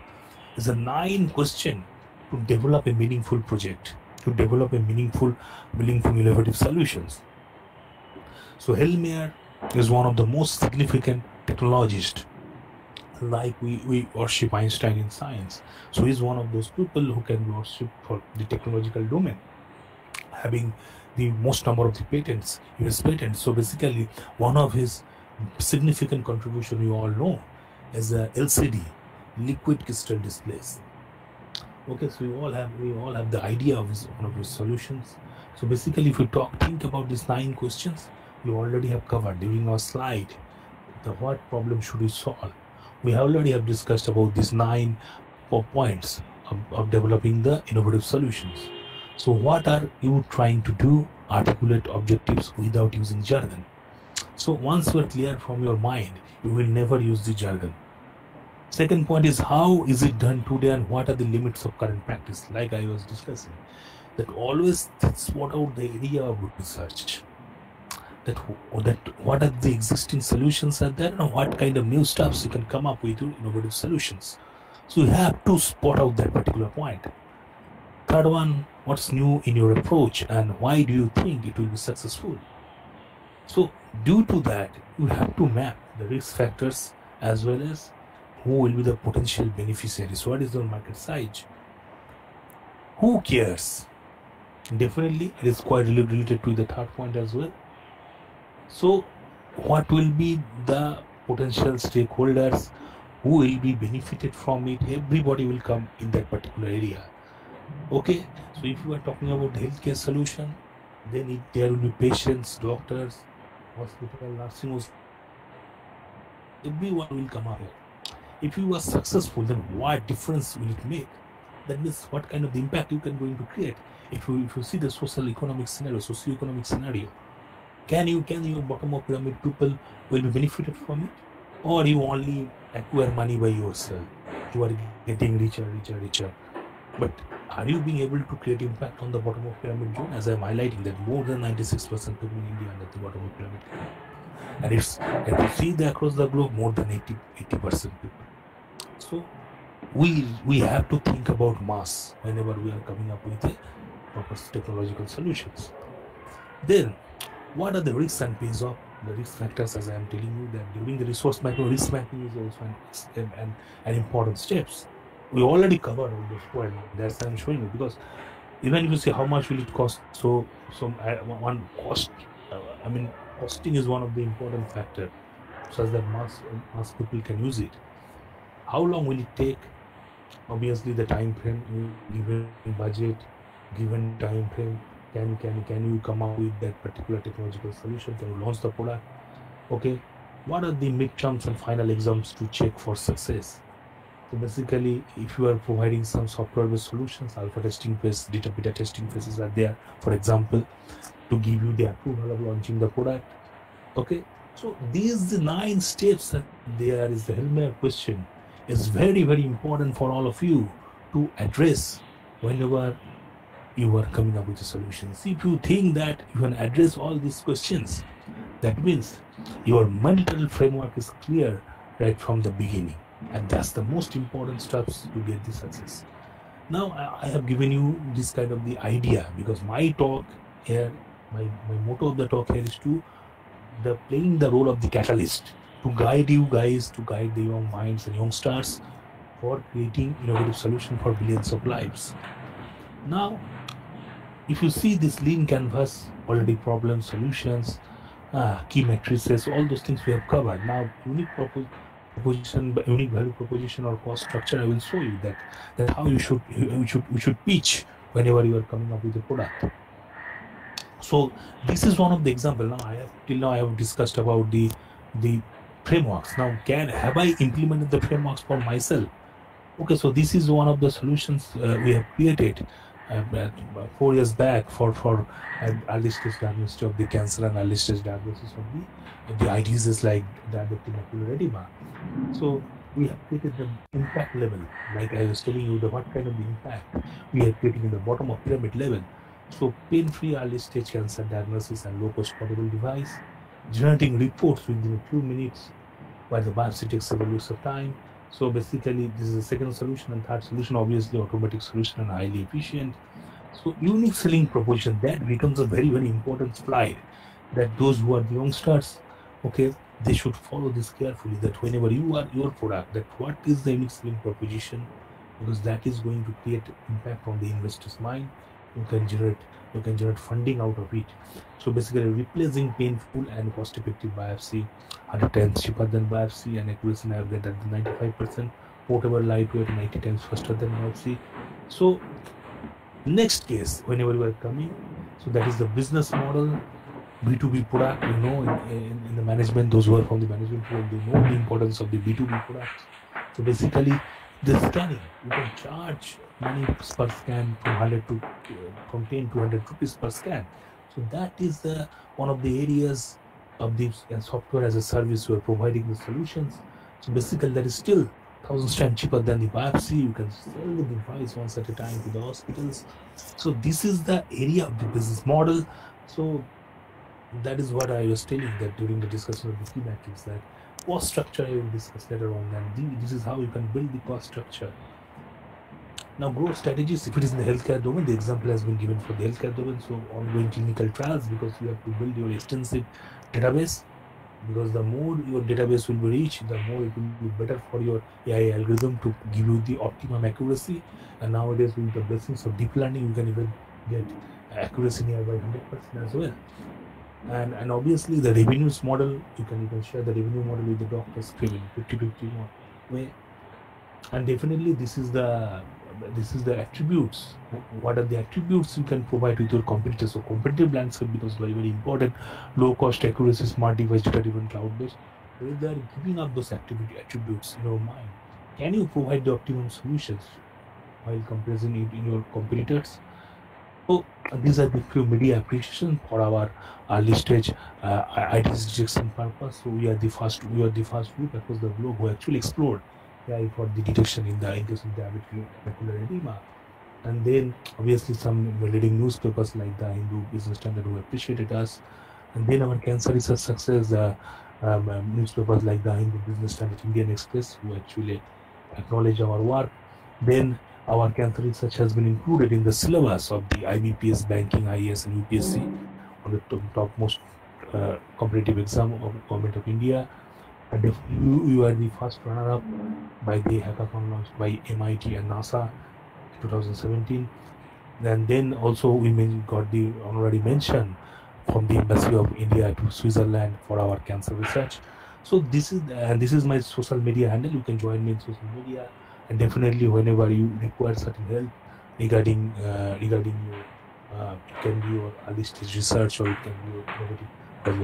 Speaker 2: It's a 9 question to develop a meaningful project, to develop a meaningful innovative solutions. So Helmer is one of the most significant technologists. Like we worship Einstein in science. So he's one of those people who can be worshipped for the technological domain, having the most number of the patents, US patents. So basically one of his significant contribution you all know is a LCD, liquid crystal displays. Okay, so we all have the idea of one of his solutions. So basically if we think about these 9 questions, we already have covered during our slide the what problem should we solve. We already have discussed about these 9 points of developing the innovative solutions. So what are you trying to do? Articulate objectives without using jargon. So once you are clear from your mind, you will never use the jargon. Second point is, how is it done today and what are the limits of current practice? Like I was discussing, that always spot out the area of research. That what are the existing solutions are there and what kind of new stuffs you can come up with your innovative solutions. So you have to spot out that particular point. Third one, what's new in your approach and why do you think it will be successful? So due to that, you have to map the risk factors as well as who will be the potential beneficiaries. What is the market size? Who cares? Definitely, it is quite related to the third point as well. So what will be the potential stakeholders who will be benefited from it? Everybody will come in that particular area. Okay, so if you are talking about the healthcare solution, then there will be patients, doctors, hospital, nursing homes. Everyone will come out here. If you are successful, then what difference will it make? That means what kind of impact you can going to create. If you see the socio-economic scenario, can your bottom of pyramid people will be benefited from it, or you only acquire money by yourself? You are getting richer. But are you being able to create impact on the bottom of pyramid zone? As I'm highlighting that more than 96% people in India are at the bottom of pyramid. And if you see that across the globe, more than 80% people. So we have to think about mass whenever we are coming up with proper technological solutions. Then, what are the risks and pays off? The risk factors, as I am telling you, that during the resource mapping, risk mapping is also an important steps. We already covered all those points. That's I'm showing you, because even if you say how much will it cost, one cost. Costing is one of the important factor. such that mass people can use it. How long will it take? Obviously, the time frame, given budget, given time frame, can you come up with that particular technological solution? Can you launch the product? Okay, what are the midterms and final exams to check for success? So basically, if you are providing some software-based solutions, alpha testing phase, beta testing phases are there, for example, to give you the approval of launching the product. Okay, so these 9 steps that there is the Helmer question is very, very important for all of you to address whenever you are coming up with a solution. See, if you think that you can address all these questions, that means your mental framework is clear right from the beginning. And that's the most important steps to get the success. Now, I have given you this kind of the idea because my talk here, my motto of the talk here is to playing the role of the catalyst to guide you guys, to guide the young minds and youngsters for creating innovative solution for billions of lives. Now, if you see this lean canvas, already problem solutions, key matrices, all those things we have covered. Now, unique value proposition or cost structure, I will show you that how you should pitch whenever you are coming up with a product. So this is one of the example. Now I have discussed about the frameworks. Now, have I implemented the frameworks for myself? Okay, so this is one of the solutions we have created 4 years back for early stage diagnosis of the cancer and early stage diagnosis of the diseases like diabetic macular edema. So we have created the impact level, like I was telling you, what kind of the impact we are creating in the bottom of pyramid level. So pain-free early stage cancer diagnosis and low-cost portable device, generating reports within a few minutes, while the biopsy takes several weeks of time. So basically, this is the second solution, and third solution, obviously, automatic solution and highly efficient. So unique selling proposition, that becomes a very, very important slide, that those who are the youngsters, okay, they should follow this carefully, that whenever you are your product, that what is the unique selling proposition, because that is going to create impact on the investor's mind. You can generate funding out of it. So basically, replacing painful and cost-effective biopsy, 100 times cheaper than biopsy, and accuracy now get at 95%, portable, lightweight, 90 times faster than biopsy. So next case, whenever you are coming, so that is the business model, B2B product. You know, in the management, those who are from the management field, they know the importance of the B2B products. So basically, the scanning, you can charge money per scan from 10 to 100 rupees per scan. So that is one of the areas of the software as a service we are providing the solutions. So basically, that is still 1,000 times cheaper than the biopsy. You can sell the device once at a time to the hospitals. So this is the area of the business model. So that is what I was telling, that during the discussion of the key metrics, that cost structure I will discuss later on, and this is how you can build the cost structure. Now, growth strategies, if it is in the healthcare domain, the example has been given for the healthcare domain. So ongoing clinical trials, because you have to build your extensive database, because the more your database will be rich, the more it will be better for your AI algorithm to give you the optimum accuracy. And nowadays, with the blessings of deep learning, you can even get accuracy nearby 100% as well. And obviously, the revenues model, you can share the revenue model with the doctors, 50-50 way. And definitely, this is the attributes. What are the attributes you can provide with your competitors? So competitive landscape becomes very, very important. Low cost, accuracy, smart device, data-driven, cloud-based. Where they are giving up those attributes in your mind, can you provide the optimum solutions while comparing it in your competitors? So these are the few media appreciation for our early stage ideas detection purpose. So we are the first group across the globe who actually explored AI for the detection in the case of diabetic macular edema. And then obviously some leading newspapers like the Hindu Business Standard who appreciated us. And then our cancer research success, newspapers like the Hindu Business Standard, Indian Express, who actually acknowledge our work. Then our cancer research has been included in the syllabus of the IBPS, banking, IAS, and UPSC on the topmost competitive exam of Government of India. And if you are the first runner-up by the hackathon launched by MIT and NASA in 2017. And then also we got the honorary mention from the Embassy of India to Switzerland for our cancer research. So this is my social media handle. You can join me in social media, and definitely whenever you require certain help regarding your can be your early stage research, or it can be your innovative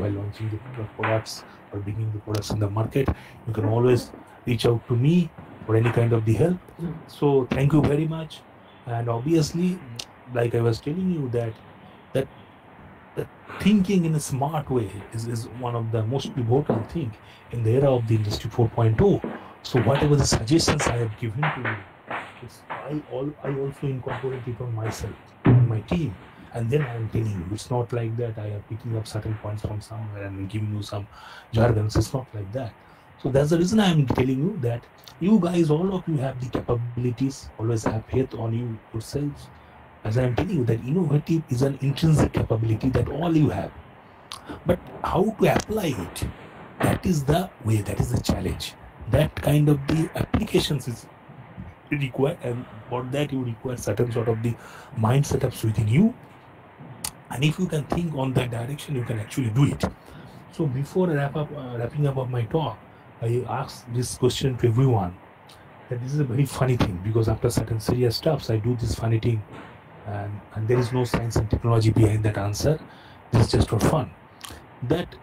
Speaker 2: while launching the products or bringing the products in the market, you can always reach out to me for any kind of the help. So thank you very much. And obviously, like I was telling you, that thinking in a smart way is one of the most important thing in the era of the industry 4.0. So whatever the suggestions I have given to you, I also incorporate it on myself, on my team, and then I am telling you. It's not like that I am picking up certain points from somewhere and giving you some jargons. It's not like that. So that's the reason I am telling you that you guys, all of you, have the capabilities. Always have faith on you yourselves. As I am telling you, that innovative is an intrinsic capability that all you have. But how to apply it? That is the way. That is the challenge. That kind of the applications is required, and for that you require certain sort of the mind setups within you. And if you can think on that direction, you can actually do it. So before wrapping up of my talk, I ask this question to everyone. That this is a very funny thing, because after certain serious stuffs, I do this funny thing, and there is no science and technology behind that answer. This is just for fun. That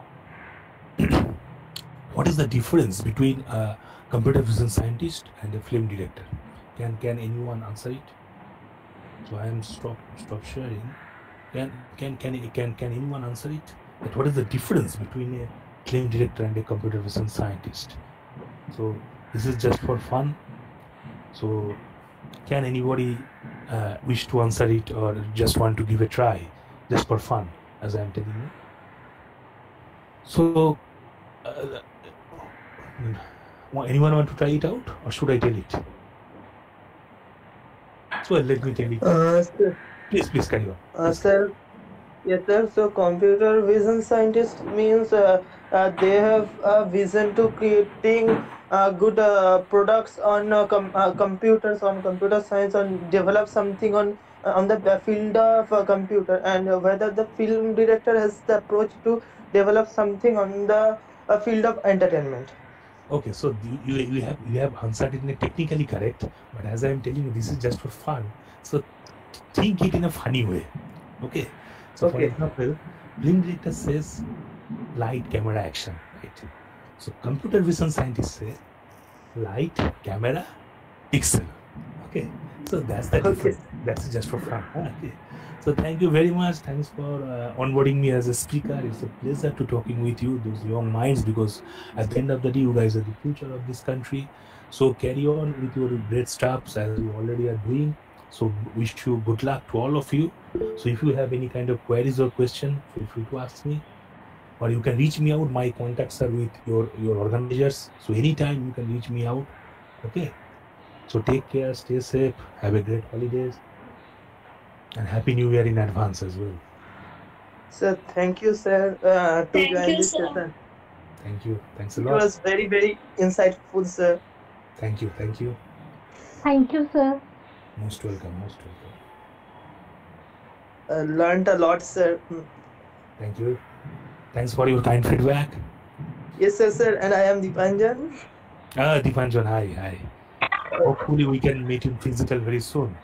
Speaker 2: what is the difference between a computer vision scientist and a film director? Can anyone answer it? So I am stop sharing. Can anyone answer it? That what is the difference between a film director and a computer vision scientist? So this is just for fun. So can anybody wish to answer it, or just want to give a try, just for fun, as I am telling you? So anyone want to try it out, or should I tell it? So let me tell it.
Speaker 3: Sir,
Speaker 2: Please carry on.
Speaker 3: sir, yes, sir. So computer vision scientist means they have a vision to creating good products on computers, on computer science, on develop something on the field of computer, and whether the film director has the approach to develop something on the field of entertainment.
Speaker 2: Okay, so you have answered it in a technically correct, but as I am telling you, this is just for fun. So think it in a funny way. Okay. So for example, film director says light, camera, action. Right. So computer vision scientists say light, camera, pixel. Okay. So that's the difference. That's just for fun. Okay. So thank you very much. Thanks for onboarding me as a speaker. It's a pleasure to talking with you, those young minds, because at the end of the day, you guys are the future of this country. So carry on with your great stuff as you already are doing. So wish you good luck to all of you. So if you have any kind of queries or question, feel free to ask me, or you can reach me out. My contacts are with your organizers. So anytime you can reach me out. Okay. So take care, stay safe, have a great holidays, and Happy New Year in advance as well.
Speaker 3: Sir, thank you, sir, to join this session.
Speaker 2: Thank you. Thanks a lot.
Speaker 3: It was very, very insightful, sir.
Speaker 2: Thank you. Thank you.
Speaker 4: Thank you, sir.
Speaker 2: Most welcome. Most welcome.
Speaker 3: Learned a lot, sir.
Speaker 2: Thank you. Thanks for your kind feedback.
Speaker 3: Yes, sir. And I am Dipanjan.
Speaker 2: Dipanjan, hi. Hopefully we can meet in physical very soon.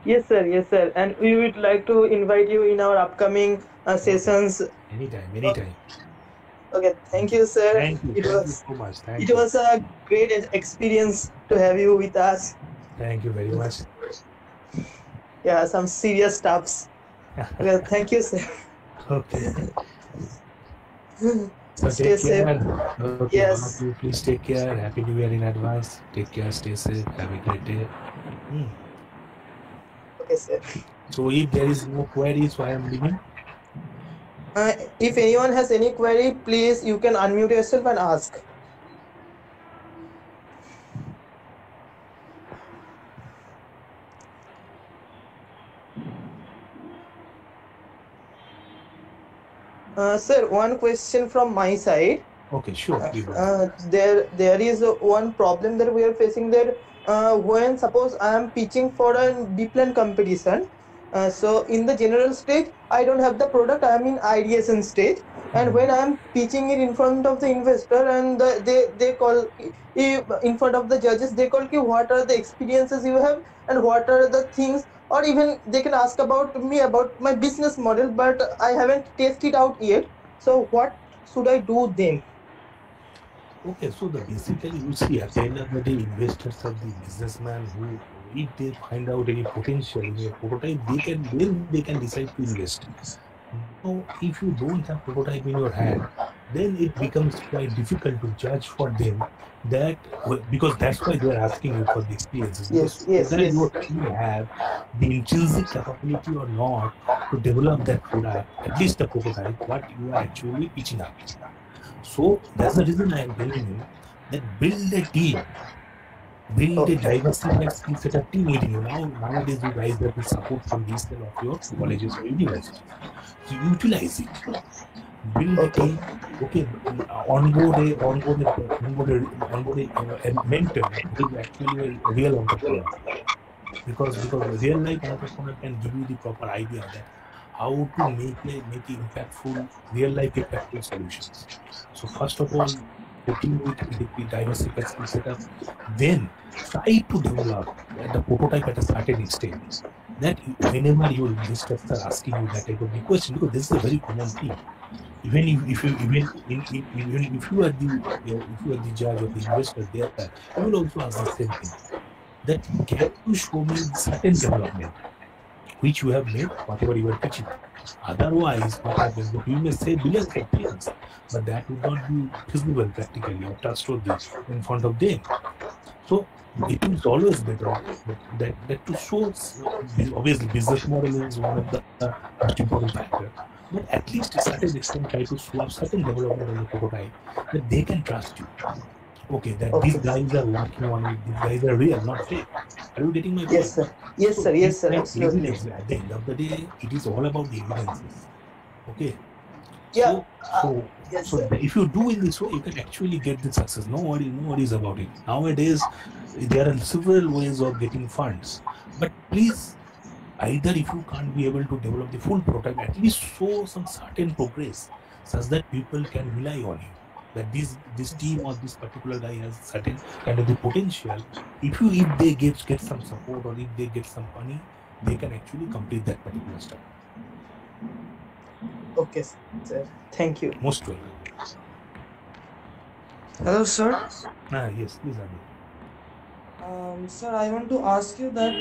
Speaker 3: Yes, sir. And we would like to invite you in our upcoming sessions.
Speaker 2: Anytime.
Speaker 3: Okay, thank you, sir.
Speaker 2: Thank you so much.
Speaker 3: It was a great experience to have you with us.
Speaker 2: Thank you very much.
Speaker 3: Yeah, some serious stuffs. Okay, thank you, sir.
Speaker 2: Okay.
Speaker 3: So
Speaker 2: stay
Speaker 3: safe.
Speaker 2: Okay,
Speaker 3: yes.
Speaker 2: Please take care. Happy New Year in advance. Take care. Stay safe. Have a great day.
Speaker 3: Okay, sir.
Speaker 2: So if there is no queries, so I am leaving.
Speaker 3: If anyone has any query, please you can unmute yourself and ask. Sir, one question from my side.
Speaker 2: Okay, sure.
Speaker 3: There is one problem that we are facing there. When suppose I am pitching for a deep learning competition, So in the general stage, I don't have the product. I am in ideation stage, and when I am pitching it in front of the investor, and they call in front of the judges, they call what are the experiences you have and what are the things, or even they can ask about me about my business model, but I haven't tested out yet. So what should I do then?
Speaker 2: Okay, so the basically you see at the end of the day, investors are the businessman who, if they find out any potential in your prototype, they can decide to invest. Now, if you don't have prototype in your hand, then it becomes quite difficult to judge for them that because that's why they are asking you for the experiences, because
Speaker 3: Yes.
Speaker 2: whether you actually have the intrinsic capability or not to develop that product, at least the prototype, what you are actually pitching up. So that's the reason I am telling you that build a team, build a diversified skill set of team within you. Nowadays, you guys have the support from these kind of your colleges or university. So utilize it. Build a team. Okay, onboard a mentor who is actually a real entrepreneur. Because real life entrepreneur can give you the proper idea that how to make impactful, real life impactful solutions. So first of all, putting with the diversified skill setup, then try to develop the prototype at a certain stage. That whenever your investors are asking you that type of the question, because this is a very common thing. Even if you are the judge or the investor there, you will also ask the same thing. That can you show me certain development which you have made, whatever you are pitching. Otherwise, what happens? You may say billions of things, but that would not be feasible practically or trustworthy in front of them. So it is always better that to show, obviously business model is one of the most important factor, but at least to a certain extent try to show up certain development on the prototype that they can trust you. Okay, that these guys are working on it, these guys are real, not fake. Are you getting my point?
Speaker 3: Yes, sir. Yes, sir. Absolutely.
Speaker 2: Evidence. At the end of the day, it is all about the evidences. Okay.
Speaker 3: Yeah.
Speaker 2: So if you do in this way, you can actually get the success. No worries about it. Nowadays, there are several ways of getting funds. But please, either if you can't be able to develop the full prototype, at least show some certain progress such that people can rely on you. That this team or this particular guy has certain kind of the potential. If they get some support or if they get some money, they can actually complete that particular step.
Speaker 3: Okay, sir. Thank you.
Speaker 2: Most welcome.
Speaker 5: Hello, sir.
Speaker 2: Yes, please, Abhi.
Speaker 5: Sir, I want to ask you that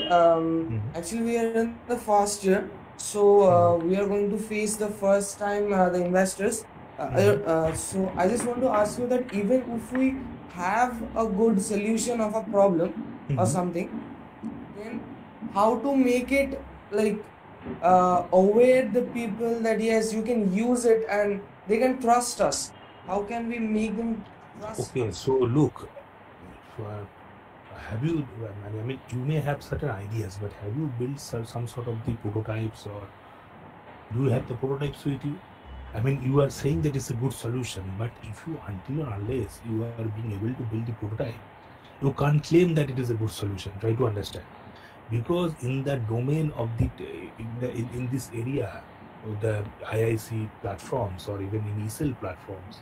Speaker 5: actually we are in the first year, so we are going to face the first time the investors. So I just want to ask you that even if we have a good solution of a problem or something, then how to make it like aware the people that yes, you can use it and they can trust us. How can we make them trust us?
Speaker 2: Okay, so look, have you, I mean, you may have certain ideas, but have you built some sort of the prototypes, or do you have the prototypes with you? I mean, you are saying that it's a good solution, but if you, until or unless you are being able to build the prototype, you can't claim that it is a good solution. Try to understand. Because in the domain of in this area, the IIC platforms or even in ESL platforms,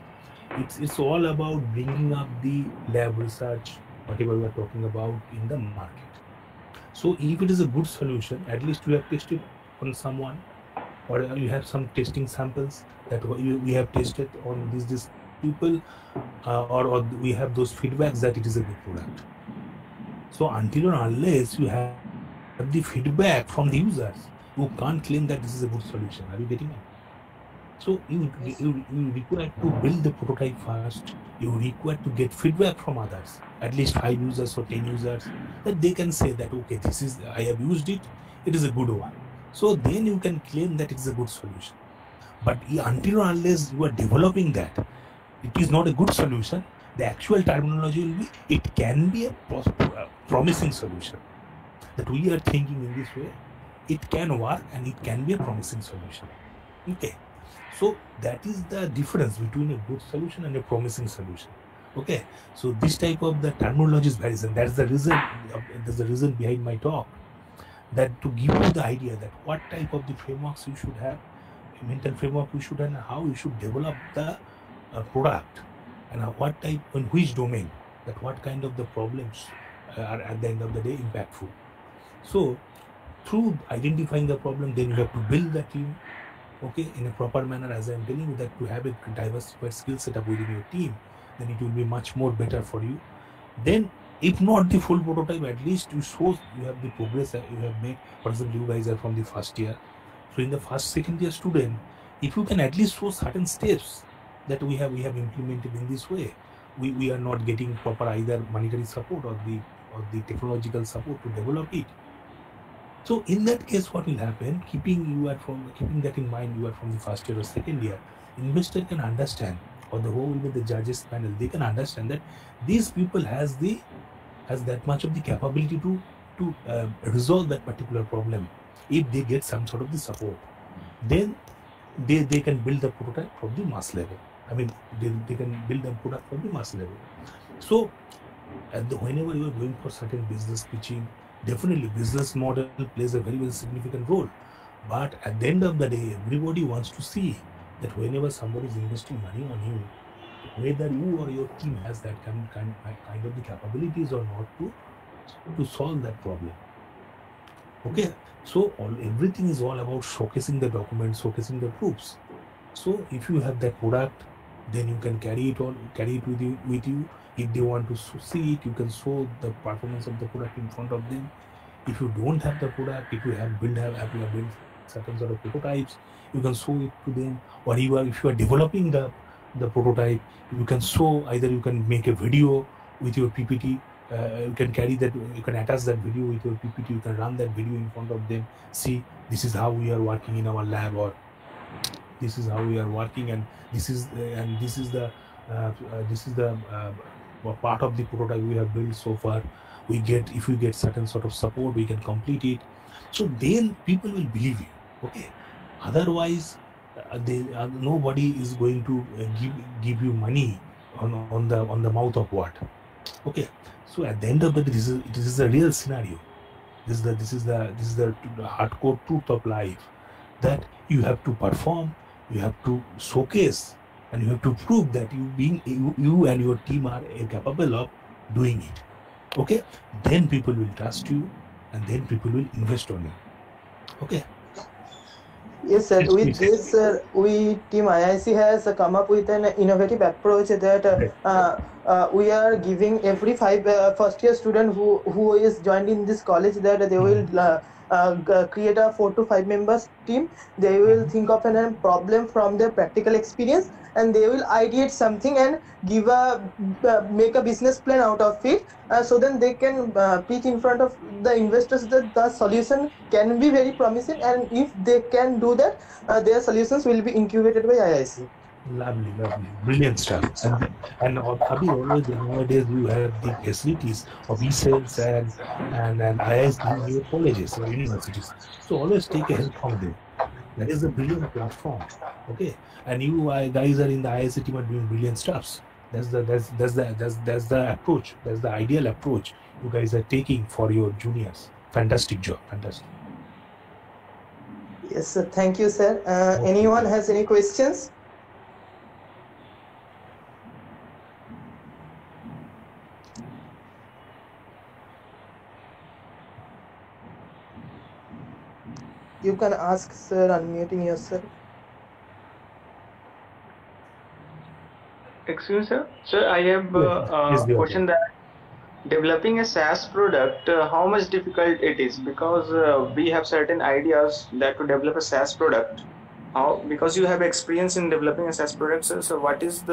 Speaker 2: it's all about bringing up the lab research, whatever we are talking about in the market. So if it is a good solution, at least you have tested on someone, or you have some testing samples that we have tested on these people, or we have those feedbacks that it is a good product. So until or unless you have the feedback from the users, you can't claim that this is a good solution. Are you getting it? So you require to build the prototype first. You require to get feedback from others, at least 5 users or 10 users, that they can say that, okay, this is, I have used it, it is a good one. So then you can claim that it is a good solution. But until or unless you are developing that, it is not a good solution. The actual terminology will be, it can be a promising solution. That we are thinking in this way, it can work and it can be a promising solution. Okay. So that is the difference between a good solution and a promising solution. Okay. So this type of the terminology is varies, and that's the reason behind my talk. that to give you the idea that what type of the frameworks you should have, mental framework you should have, and how you should develop the product, and what type, in which domain, that what kind of the problems are at the end of the day impactful. So through identifying the problem, then you have to build the team, okay, in a proper manner. As I'm telling you, that to have a diversified skill setup within your team, then it will be much more better for you. Then if not the full prototype, at least you show you have the progress that you have made. For example, you guys are from the first year, so in the first second year student, if you can at least show certain steps that we have implemented in this way, we are not getting proper either monetary support or the technological support to develop it. So in that case, what will happen, keeping that in mind, you are from the first year or second year, investor can understand, or the whole with the judges panel, they can understand that these people has that much of the capability to resolve that particular problem. If they get some sort of the support, then they can build the prototype from the mass level. I mean, they can build a product from the mass level. So whenever you are going for certain business pitching, definitely business model plays a very, very significant role. But at the end of the day, everybody wants to see that whenever somebody is investing money on you, whether you or your team has that kind of the capabilities or not to solve that problem. Okay, so everything is all about showcasing the documents, showcasing the proofs. So if you have that product, then you can carry it with you. If they want to see it, you can show the performance of the product in front of them. If you don't have the product, if you have built certain sort of prototypes, you can show it to them. Or if you are developing the prototype, you can show, either you can make a video with your PPT. You can carry that, you can attach that video with your PPT, you can run that video in front of them. See, this is how we are working in our lab, or this is how we are working, and this is the part of the prototype we have built so far. If we get certain sort of support, we can complete it. So then people will believe you. Okay, otherwise nobody is going to give you money on the mouth of word. Okay, so at the end of the day, this is a real scenario. This is the hardcore truth of life, that you have to perform, you have to showcase, and you have to prove that you and your team are capable of doing it. Okay, then people will trust you, and then people will invest on you. Okay.
Speaker 3: Yes, sir. With this, we Team IIC has come up with an innovative approach that we are giving every first-year student who is joined in this college, that they will create a 4 to 5 members team. They will think of a problem from their practical experience, and they will ideate something and make a business plan out of it. So then they can pitch in front of the investors that the solution can be very promising, and if they can do that, their solutions will be incubated by IIC.
Speaker 2: Lovely, brilliant stuff. And Abhi, always nowadays you have the facilities of e-cells and IIC in your colleges or universities. So always take a help from them. That is a brilliant platform. Okay, and you guys are in the IIC team are doing brilliant stuffs. That's the approach. That's the ideal approach you guys are taking for your juniors. Fantastic job. Fantastic.
Speaker 3: Yes, sir. Thank you, sir. Anyone has any questions? You can ask, sir, unmuting yourself.
Speaker 6: Excuse me, sir. Sir, I have a question that developing a SaaS product, how much difficult it is, because we have certain ideas that to develop a SaaS product. How, because you have experience in developing a SaaS product, sir. So what is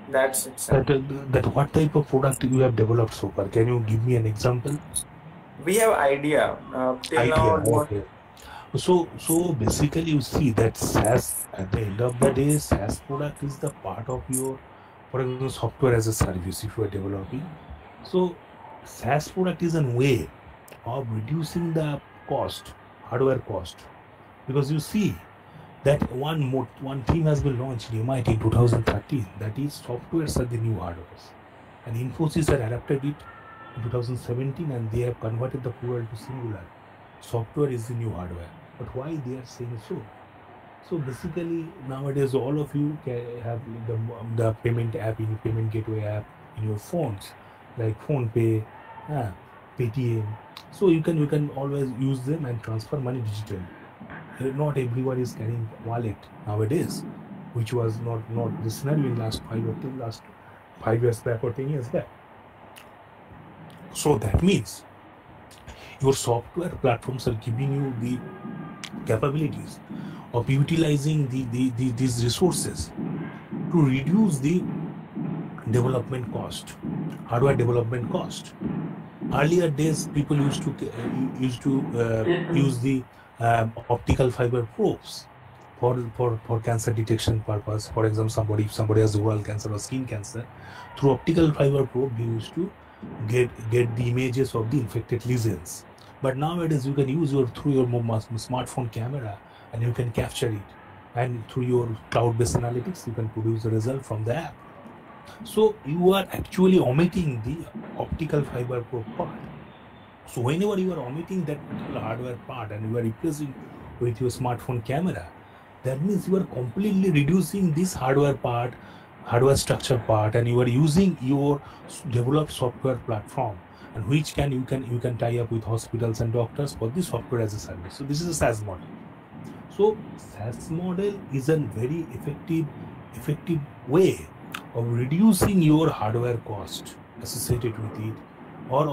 Speaker 6: that's it, sir.
Speaker 2: That what type of product you have developed so far? Can you give me an example?
Speaker 6: We have idea till now.
Speaker 2: Okay. So basically, you see that SaaS, at the end of the day, SaaS product is the part of your, for example, software as a service if you are developing. So SaaS product is a way of reducing the cost, hardware cost, because you see that one theme has been launched in MIT in 2013, that is softwares are the new hardwares, and Infosys had adapted it in 2017, and they have converted the plural to singular. Software is the new hardware. But why they are saying so? So basically, nowadays all of you can have the payment app, in payment gateway app in your phones, like PhonePe, Paytm. So you can always use them and transfer money digitally. Not everyone is carrying wallet nowadays, which was not the scenario in last 5 years back or 10 years back. So that means your software platforms are giving you the capabilities of utilizing these resources to reduce the development cost, hardware development cost. Earlier days, people used to use the optical fiber probes for cancer detection purpose. For example, if somebody has oral cancer or skin cancer, through optical fiber probe, they used to get the images of the infected lesions. But nowadays, you can use through your smartphone camera, and you can capture it, and through your cloud-based analytics, you can produce the result from the app. So you are actually omitting the optical fiber probe part. So whenever you are omitting that particular hardware part and you are replacing with your smartphone camera, that means you are completely reducing this hardware part, hardware structure part, and you are using your developed software platform, and which you can tie up with hospitals and doctors for the software as a service. So this is a SaaS model. So SaaS model is a very effective way of reducing your hardware cost associated with it, or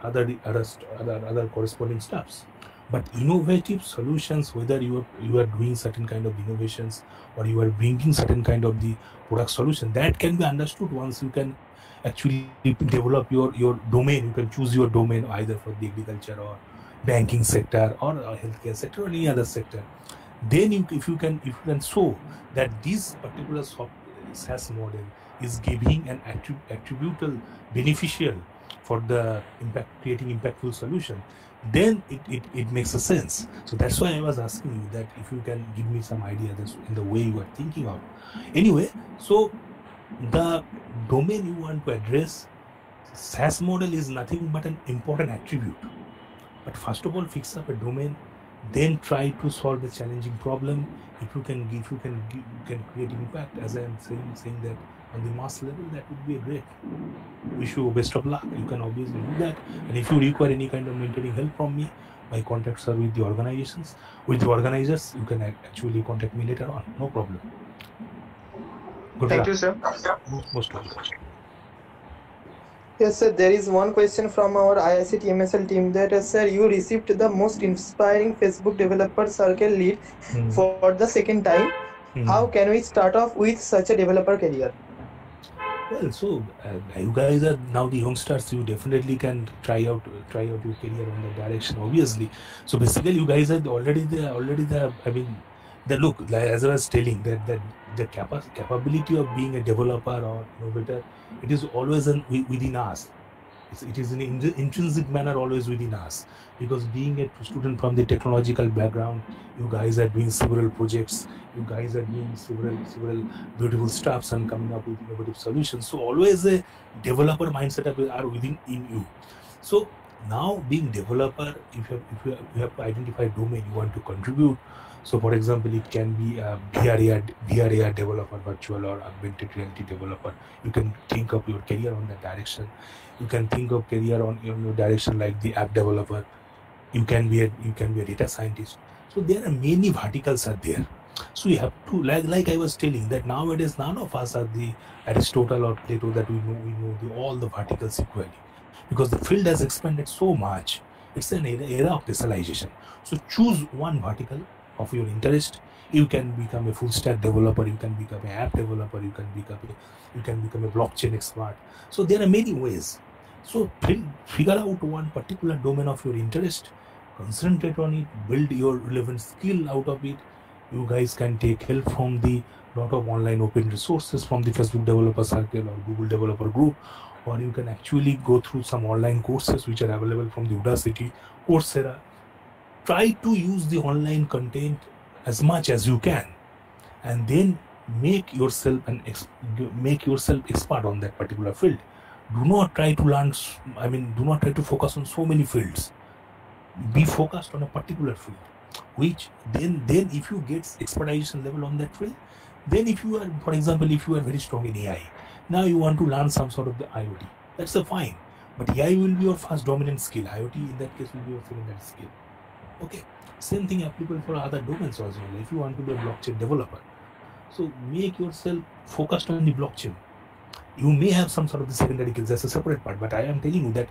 Speaker 2: other corresponding stuffs. But innovative solutions, whether you are doing certain kind of innovations or you are bringing certain kind of the product solution, that can be understood once you can actually develop your domain. You can choose your domain either for the agriculture or banking sector or healthcare sector or any other sector. Then if you can show that this particular SaaS model is giving an attributable beneficial for the creating impactful solution, then it makes a sense. So that's why I was asking you that if you can give me some idea in the way you are thinking of. Anyway, so the domain you want to address, SaaS model is nothing but an important attribute. But first of all, fix up a domain, then try to solve a challenging problem. If you can create impact, as I am saying that on the mass level, that would be a great. Wish you best of luck. You can obviously do that. And if you require any kind of mentoring help from me, my contacts are with the organizations. With the organizers, you can actually contact me later on. No problem.
Speaker 6: Good luck. Thank you, sir.
Speaker 2: Most welcome.
Speaker 3: Yes, sir. There is one question from our IIC TMSL team that, sir, you received the most inspiring Facebook developer circle lead for the second time. How can we start off with such a developer career?
Speaker 2: Well, so you guys are now the youngsters. You definitely can try out your career on that direction, obviously. So basically, you guys are already there. I mean, look, as I was telling, that the capability of being a developer or innovator, it is always within us. It is in an intrinsic manner always within us, because being a student from the technological background, you guys are doing several projects, you guys are doing several beautiful stuffs and coming up with innovative solutions. So always a developer mindset are within you. So now being developer, if you have to identify a domain you want to contribute. So for example, it can be a VR AR developer, virtual or augmented reality developer. You can think of your career on that direction. You can think of career on your direction like the app developer. You can be a data scientist. So there are many verticals are there. So you have to, like I was telling, that nowadays none of us are the Aristotle or Plato that we know all the verticals equally, because the field has expanded so much. It's an era of specialization. So choose one vertical of your interest. You can become a full stack developer, you can become an app developer, you can become a blockchain expert. So there are many ways. So figure out one particular domain of your interest, concentrate on it, build your relevant skill out of it. You guys can take help from the lot of online open resources from the Facebook Developer Circle or Google Developer Group, or you can actually go through some online courses which are available from the Udacity, Coursera. Try to use the online content as much as you can, and then make yourself expert on that particular field. do not try to learn, do not try to focus on so many fields. Be focused on a particular field, which then if you get expertization level on that field, then if you are, for example, if you are very strong in AI, now you want to learn some sort of the IoT, that's fine. But AI will be your first dominant skill. IoT in that case will be your secondary skill. Okay. Same thing applicable for other domains as well. If you want to be a blockchain developer, so make yourself focused on the blockchain. You may have some sort of the secondary skills, that's a separate part, but I am telling you that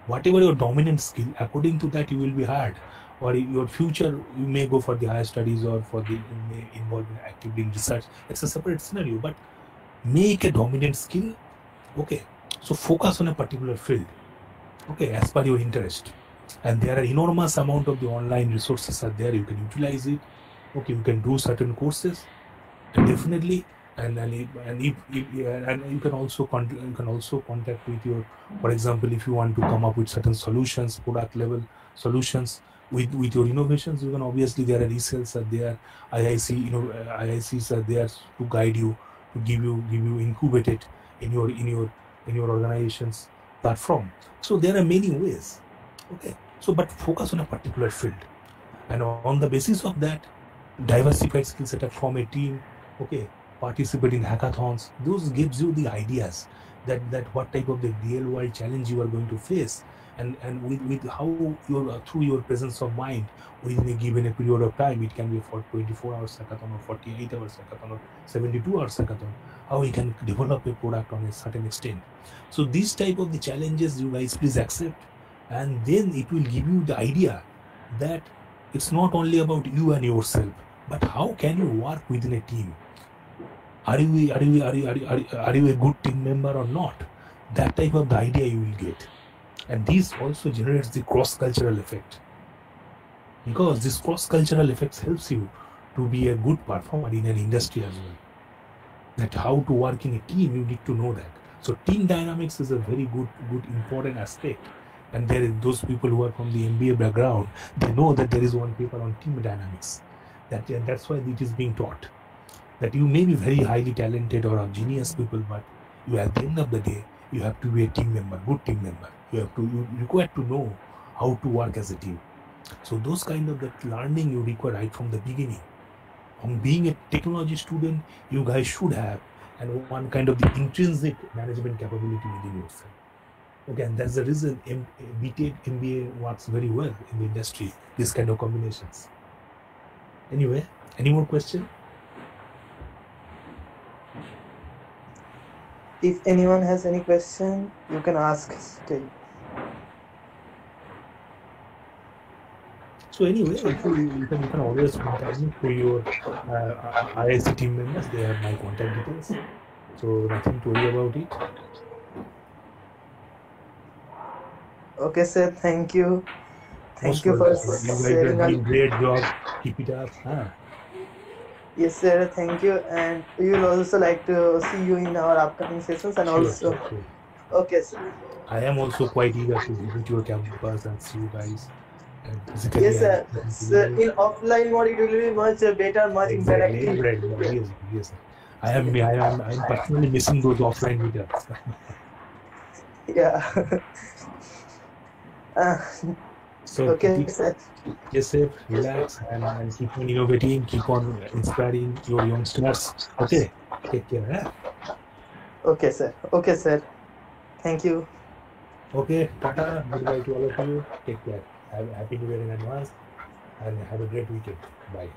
Speaker 2: whatever your dominant skill, according to that you will be hired, or your future you may go for the higher studies or for the involved actively in research. It's a separate scenario, but make a dominant skill. Okay, so focus on a particular field, okay, as per your interest. And there are enormous amount of the online resources are there, you can utilize it. Okay, you can do certain courses, and definitely, and you can also contact with your, for example, if you want to come up with certain solutions, product level solutions with your innovations, you can obviously, there are resales are there, IICs are there to guide you, to give you incubated in your organization's platform. So there are many ways. Okay, so but focus on a particular field, and on the basis of that, diversified skill set, form a team. Okay, participate in hackathons. Those gives you the ideas that what type of the real world challenge you are going to face, and with how your through your presence of mind within a given period of time, it can be for 24 hours hackathon or 48 hours hackathon or 72 hours hackathon, how you can develop a product on a certain extent. So these type of the challenges you guys please accept, and then it will give you the idea that it's not only about you and yourself, but how can you work within a team? Are you a good team member or not? That type of the idea you will get, and this also generates the cross-cultural effect, because this cross-cultural effects helps you to be a good performer in an industry as well. That how to work in a team, you need to know that. So team dynamics is a very good important aspect. And there is those people who are from the MBA background, they know that there is one paper on team dynamics. That's why it is being taught. That you may be very highly talented or genius people, but you at the end of the day, you have to be a team member, good team member. You require to know how to work as a team. So those kind of that learning you require right from the beginning. On being a technology student, you guys should have and one kind of the intrinsic management capability within yourself. Okay, and that's the reason BTEC MBA works very well in the industry, this kind of combinations. Anyway, any more question?
Speaker 3: If anyone has any question, you can ask still.
Speaker 2: So anyway, you can always contact me through your IIC team members. They have my contact details. So nothing to worry about it.
Speaker 3: Okay, sir. Thank you.
Speaker 2: Thank you for sharing. You guys are doing great job. Keep it up.
Speaker 3: Yes, sir. Thank you. And we will also like to see you in our upcoming sessions. And sure. Okay, sir.
Speaker 2: I am also quite eager to visit your campus and see you guys. And physically,
Speaker 3: yes, sir. So in offline mode, it will be much better, much interactive.
Speaker 2: Yes, sir. I am personally missing those offline meetups.
Speaker 3: Yeah.
Speaker 2: So
Speaker 3: okay, sir.
Speaker 2: Stay safe, relax, and keep on innovating, keep on inspiring your youngsters. Okay, take care.
Speaker 3: Okay, sir. Okay, sir. Thank you.
Speaker 2: Okay, tata. Goodbye to all of you. Take care. Happy New Year in advance, and have a great weekend. Bye.